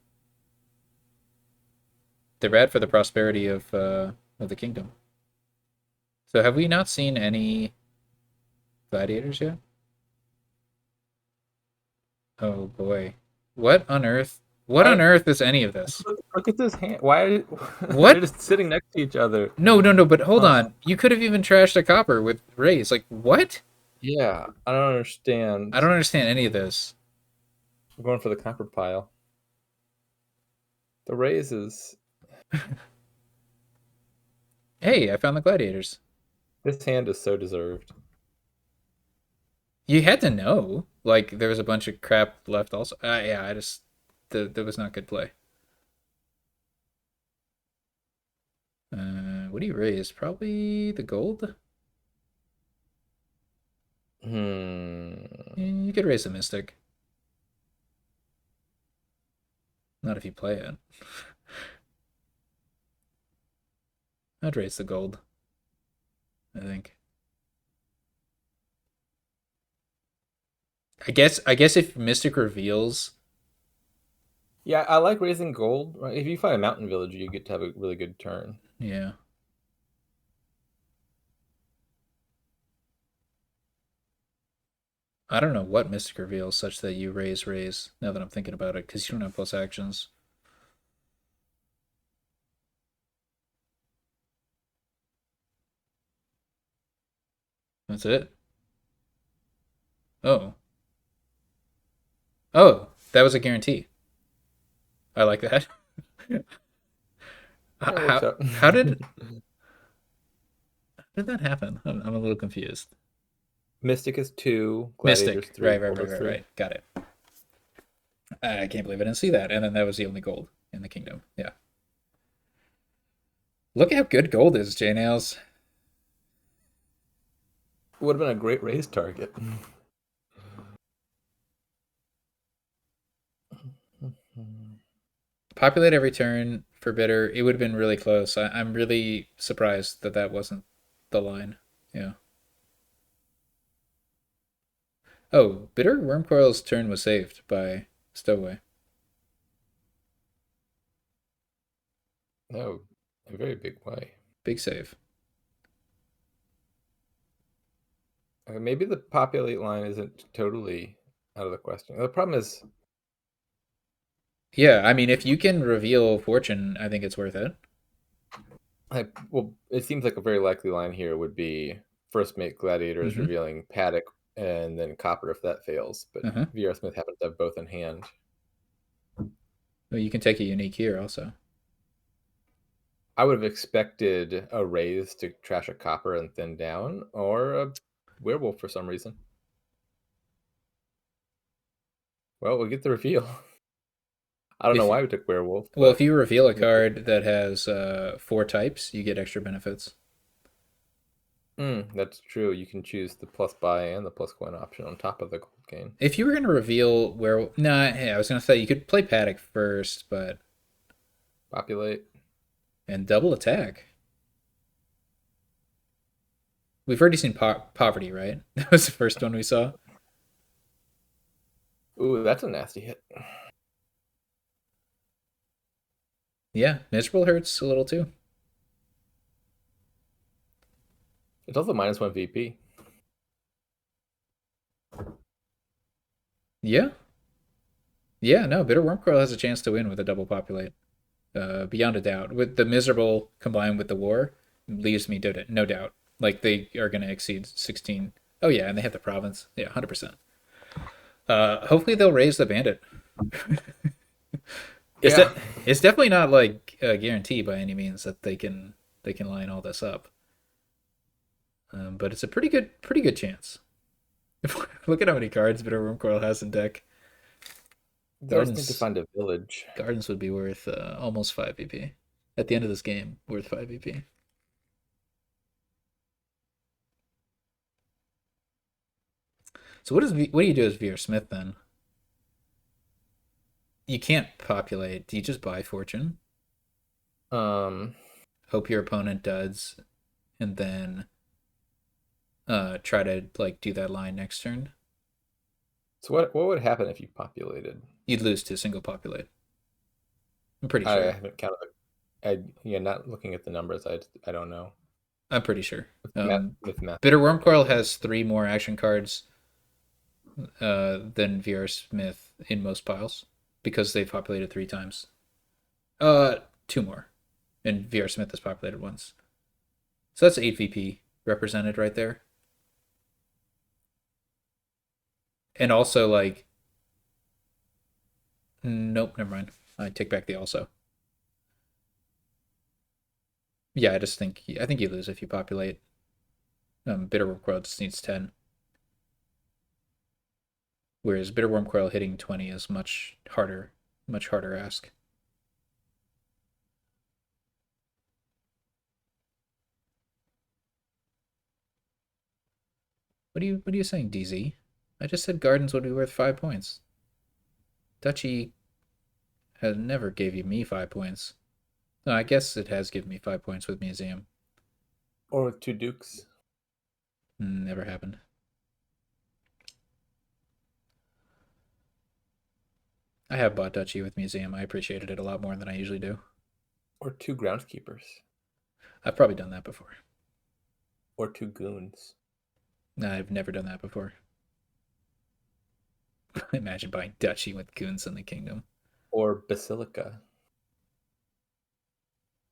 They're bad for the prosperity of the kingdom. So have we not seen any gladiators yet? Oh boy. What on earth? What Why? on earth is any of this? Look at this hand. Why? They're What? just sitting next to each other. No, but hold Uh, on. You could have even trashed a copper with rays. Like, what? yeah, I don't I understand. don't understand any of this. I'm going for the copper pile. The raises. Hey, I found the gladiators. This hand is so deserved. You had to know. Like, there was a bunch of crap left also. Yeah, that was not good play. What do you raise? Probably the gold? Hmm. You could raise the mystic. Not if you play it. I'd raise the gold, I think. I guess if Mystic reveals, Yeah, I like raising gold. Right? If you find a mountain villager, you get to have a really good turn. yeah. I don't know what Mystic reveals such that you raise, now that I'm thinking about it, because you don't have plus actions. That's it. Oh. Oh, that was a guarantee. I like that. Yeah, it works How out. how did how did that happen? I'm a little confused. Mystic is 2, Gladiator's Mystic. 3, Right, right, Gold right, is right, 3. right. Got it. I can't believe I didn't see that. And then that was the only gold in the kingdom. Yeah. Look how good gold is, J Nails. Would have been a great raise target. Populate every turn for bitter. It would have been really close. I'm really surprised that that wasn't the line. Yeah. Oh, bitter Wormcoil's turn was saved by Stowaway. No, a very big way. Big save. Maybe the populate line isn't totally out of the question. The problem is, Yeah, I mean, if you can reveal Fortune, I think it's worth it. well, it seems like a very likely line here would be first make gladiators Mm-hmm. revealing paddock and then copper if that fails. But Uh-huh. VRSmith happens to have both in hand. Well, you can take a unique here also. I would have expected a raise to trash a copper and thin down, or a werewolf for some reason. Well, we'll get the reveal. I don't know If why we took werewolf, Well, if but you reveal a card that has four types, you get extra benefits. that's true. You can choose the plus buy and the plus coin option on top of the gold gain. If you were gonna reveal where, nah, hey, I was gonna say you could play Paddock first, but Populate. and double attack. We've already seen poverty, right? That was the first one we saw. Ooh, that's a nasty hit. Yeah, miserable hurts a little too. It's also -1 VP. Yeah, yeah. No, Bitter Wormcoil has a chance to win with a double populate, beyond a doubt. With the miserable combined with the war, leaves me no doubt. Like they are gonna exceed 16. Oh yeah, and they have the province. Yeah, 100%. Hopefully they'll raise the bandit. It's Yeah. de- it's definitely not like a guarantee by any means that they can line all this up. But it's a pretty good chance. Look at how many cards BitterWurmcoil has in deck. You just need to Gardens find a village. Gardens would be worth almost 5 VP. At the end of this game, worth 5 VP. So what do you do as VRSmith then? You can't populate. Do you just buy Fortune? Um, Hope your opponent does, and then try to like do that line next turn? so what would happen if you populated? You'd lose to single populate. I'm pretty I sure. haven't counted. Yeah, not looking at the numbers. I don't know. I'm pretty sure. With math. Bitter Wormcoil has 3 more action cards than VRSmith in most piles because they've populated 3 times. 2 more, and VRSmith has populated once. So that's 8 VP represented right there. And also, like, nope, never mind. I take back the also. Yeah, I think you lose if you populate. Bitter Wormcoil just needs 10. Whereas Bitter Wormcoil hitting 20 is much harder ask. What are you saying, DZ? I just said Gardens would be worth 5 points. Duchy has never gave you me 5 points. No, I guess it has given me 5 points with Museum. Or with two dukes. Never happened. I have bought Duchy with Museum. I appreciated it a lot more than I usually do. Or two groundskeepers. I've probably done that before. Or two goons. No, I've never done that before. Imagine buying Duchy with Goons in the Kingdom. Or basilica.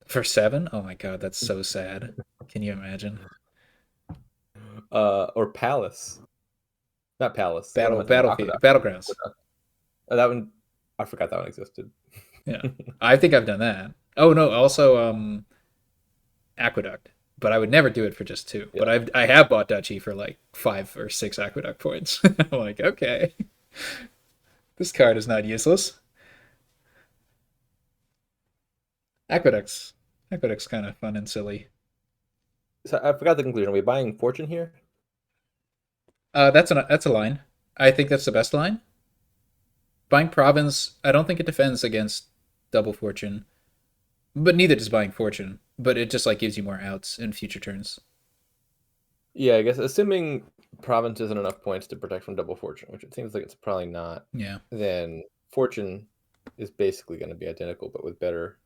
For 7? Oh my god, that's so sad. Can you imagine? Or palace. Not palace. What am I thinking? Battlefield Aqueduct. Battlegrounds. Aqueduct. That one, I forgot that one existed. Yeah. I think I've done that. Oh no, also Aqueduct. But I would never do it for just 2. Yeah. But I have bought Duchy for like 5 or 6 Aqueduct points. I'm like, okay. This card is not useless. Aqueduct's Aqueduct's kind of fun and silly. So I forgot the conclusion. Are we buying fortune here? That's a line. I think that's the best line. Buying Province, I don't think it defends against Double Fortune, but neither does buying Fortune. But it just like gives you more outs in future turns. Yeah, I guess assuming province isn't enough points to protect from double fortune, which it seems like it's probably not, Yeah, then fortune is basically going to be identical, but with better.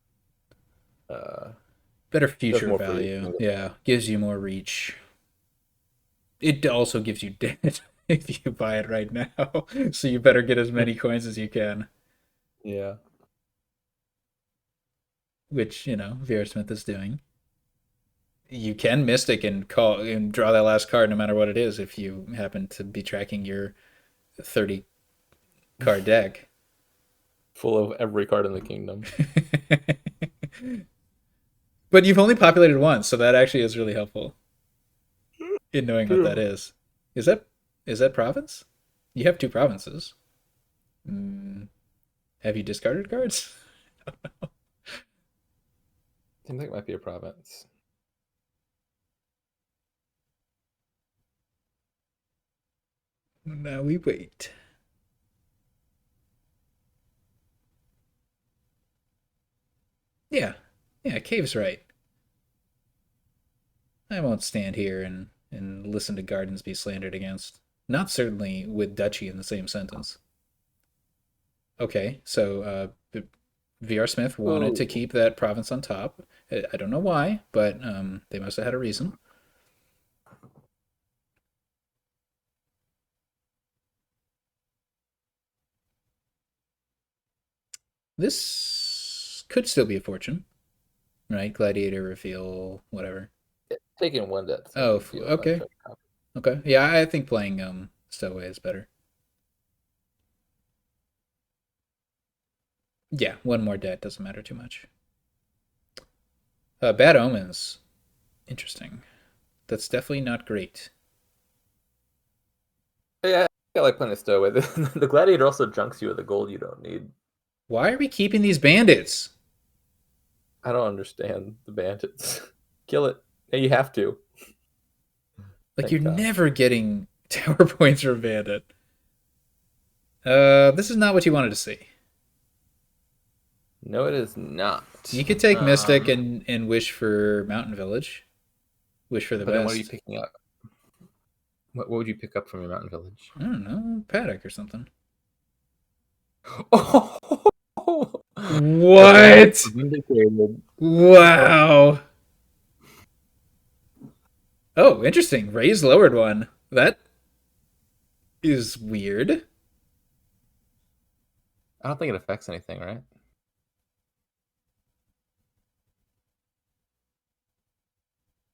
Uh, better does future more for you. value. Yeah, gives you more reach. It also gives you debt if you buy it right now. So you better get as many coins as you can, Yeah. which VRSmith is doing. You can Mystic and call and draw that last card no matter what it is if you happen to be tracking your 30 card deck. Full of every card in the kingdom. But you've only populated once, so that actually is really helpful in knowing what that True. is. Is that is that province? You have 2 provinces. Mm, have you discarded cards? Seems like it might be a province. Now we wait. Yeah, yeah, Cave's right. I won't stand here and listen to Gardens be slandered against. Not certainly with Duchy in the same sentence. Okay, so VRSmith wanted to Oh, keep that province on top. I don't know why, but they must have had a reason. This could still be a fortune, right? Gladiator reveal, whatever. taking one death's not a Oh, big deal. If I okay, try to copy. okay. Yeah, I think playing Stowaway is better. Yeah, one more debt doesn't matter too much. Bad Omens, interesting. That's definitely not great. Yeah, I like playing a stowaway. The gladiator also junks you with the gold you don't need. Why are we keeping these bandits? I don't understand the bandits. Kill it. Yeah, you have to. Like, you're Thank God. never getting tower points for a bandit. This is not what you wanted to see. No, it is not. You could take Mystic and wish for Mountain Village. Wish for the But then what are you best. picking up? What would you pick up from your mountain village? I don't know, Paddock or something. Oh, okay. What? Vindicated. Wow. Oh, interesting. Raise lowered one. That is weird. I don't think it affects anything, right?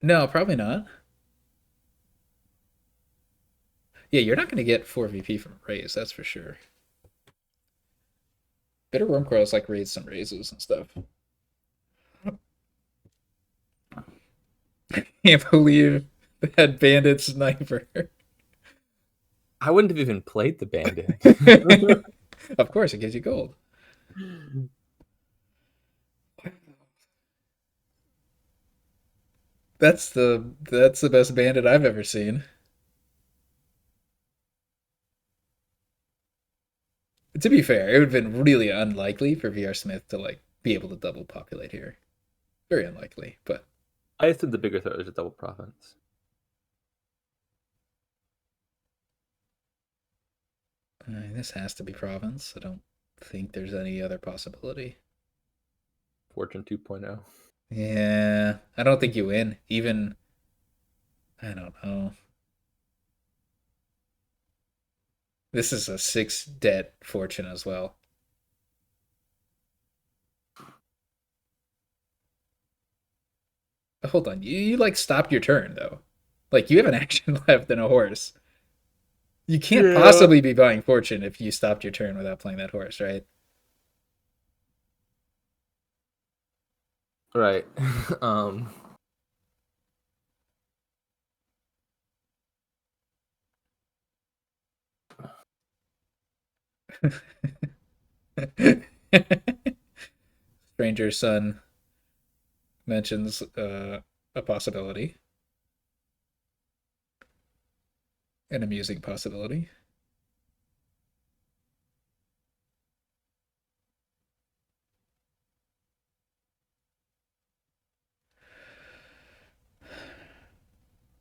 No, probably not. Yeah, you're not going to get 4 VP from raise, that's for sure. BitterWurmcoil is like raise some raises and stuff. Can't believe that bandit sniper. I wouldn't have even played the bandit. Of course, it gives you gold. That's the best bandit I've ever seen. To be fair, it would have been really unlikely for VRSmith to like be able to double populate here. Very unlikely, but I assume the bigger threat is a double province. this has to be province. I don't think there's any other possibility. Fortune 2.0. Yeah, I don't think you win. Even I don't know. This is a 6 debt fortune as well. Hold on, you like stopped your turn though. Like you have an action left and a horse. You can't Yeah. possibly be buying fortune if you stopped your turn without playing that horse, right? Right. um. Stranger's son mentions a possibility, an amusing possibility.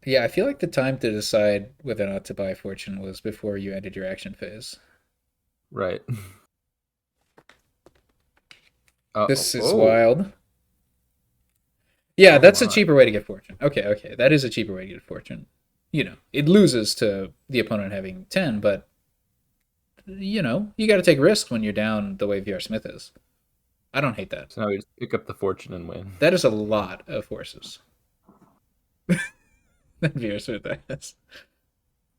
Yeah, I feel like the time to decide whether or not to buy fortune was before you ended your action phase. Right. This is Oh. wild. Yeah, Oh that's a my. cheaper way to get fortune. Okay, okay. That is a cheaper way to get fortune. It loses to the opponent having 10, but, you got to take risks when you're down the way VRSmith is. I don't hate that. So now we just pick up the fortune and win. That is a lot of forces that VRSmith has.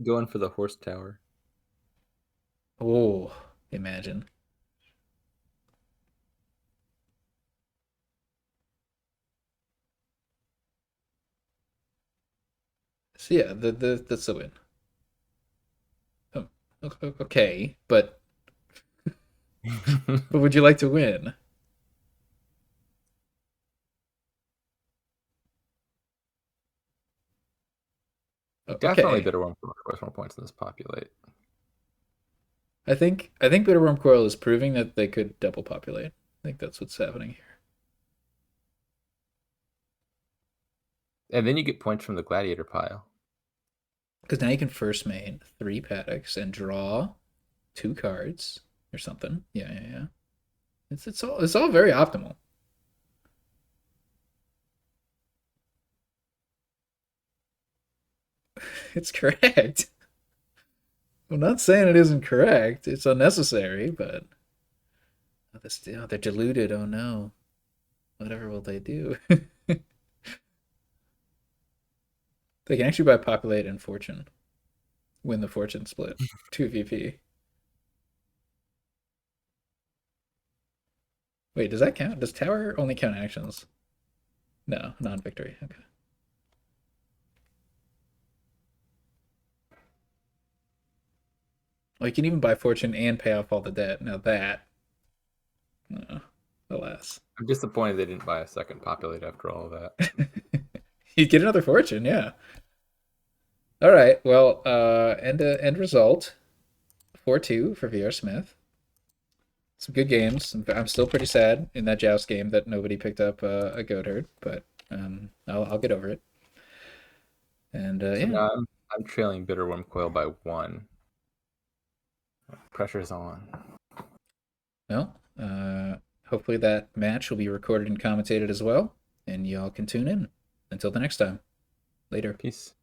Going for the horse tower. Oh, imagine. So yeah, that's the win. Oh, okay, but would you like to win? Definitely Okay, BitterWurmcoil scores more points than this Populate. I think BitterWurmcoil is proving that they could double populate. I think that's what's happening here. And then you get points from the gladiator pile. Because now you can first main 3 paddocks and draw 2 cards or something. Yeah, yeah, yeah. It's all very optimal. It's correct. I'm not saying it isn't correct. It's unnecessary, but they're deluded. Oh no. Whatever will they do? They can actually buy Populate and Fortune. Win the Fortune split. 2 VP. Wait, does that count? Does Tower only count actions? No, non-victory. Okay. Well, you can even buy fortune and pay off all the debt. Now that, uh, alas, I'm disappointed they didn't buy a second Populate after all of that. you get another fortune. Yeah. All right. Well, end result 4-2 for VRSmith. Some good games. I'm still pretty sad in that Joust game that nobody picked up a goat herd, but I'll get over it. And So yeah, now I'm trailing BitterWurmcoil by 1. Pressure's on. well, hopefully that match will be recorded and commentated as well, and y'all can tune in. Until the next time, later. Peace.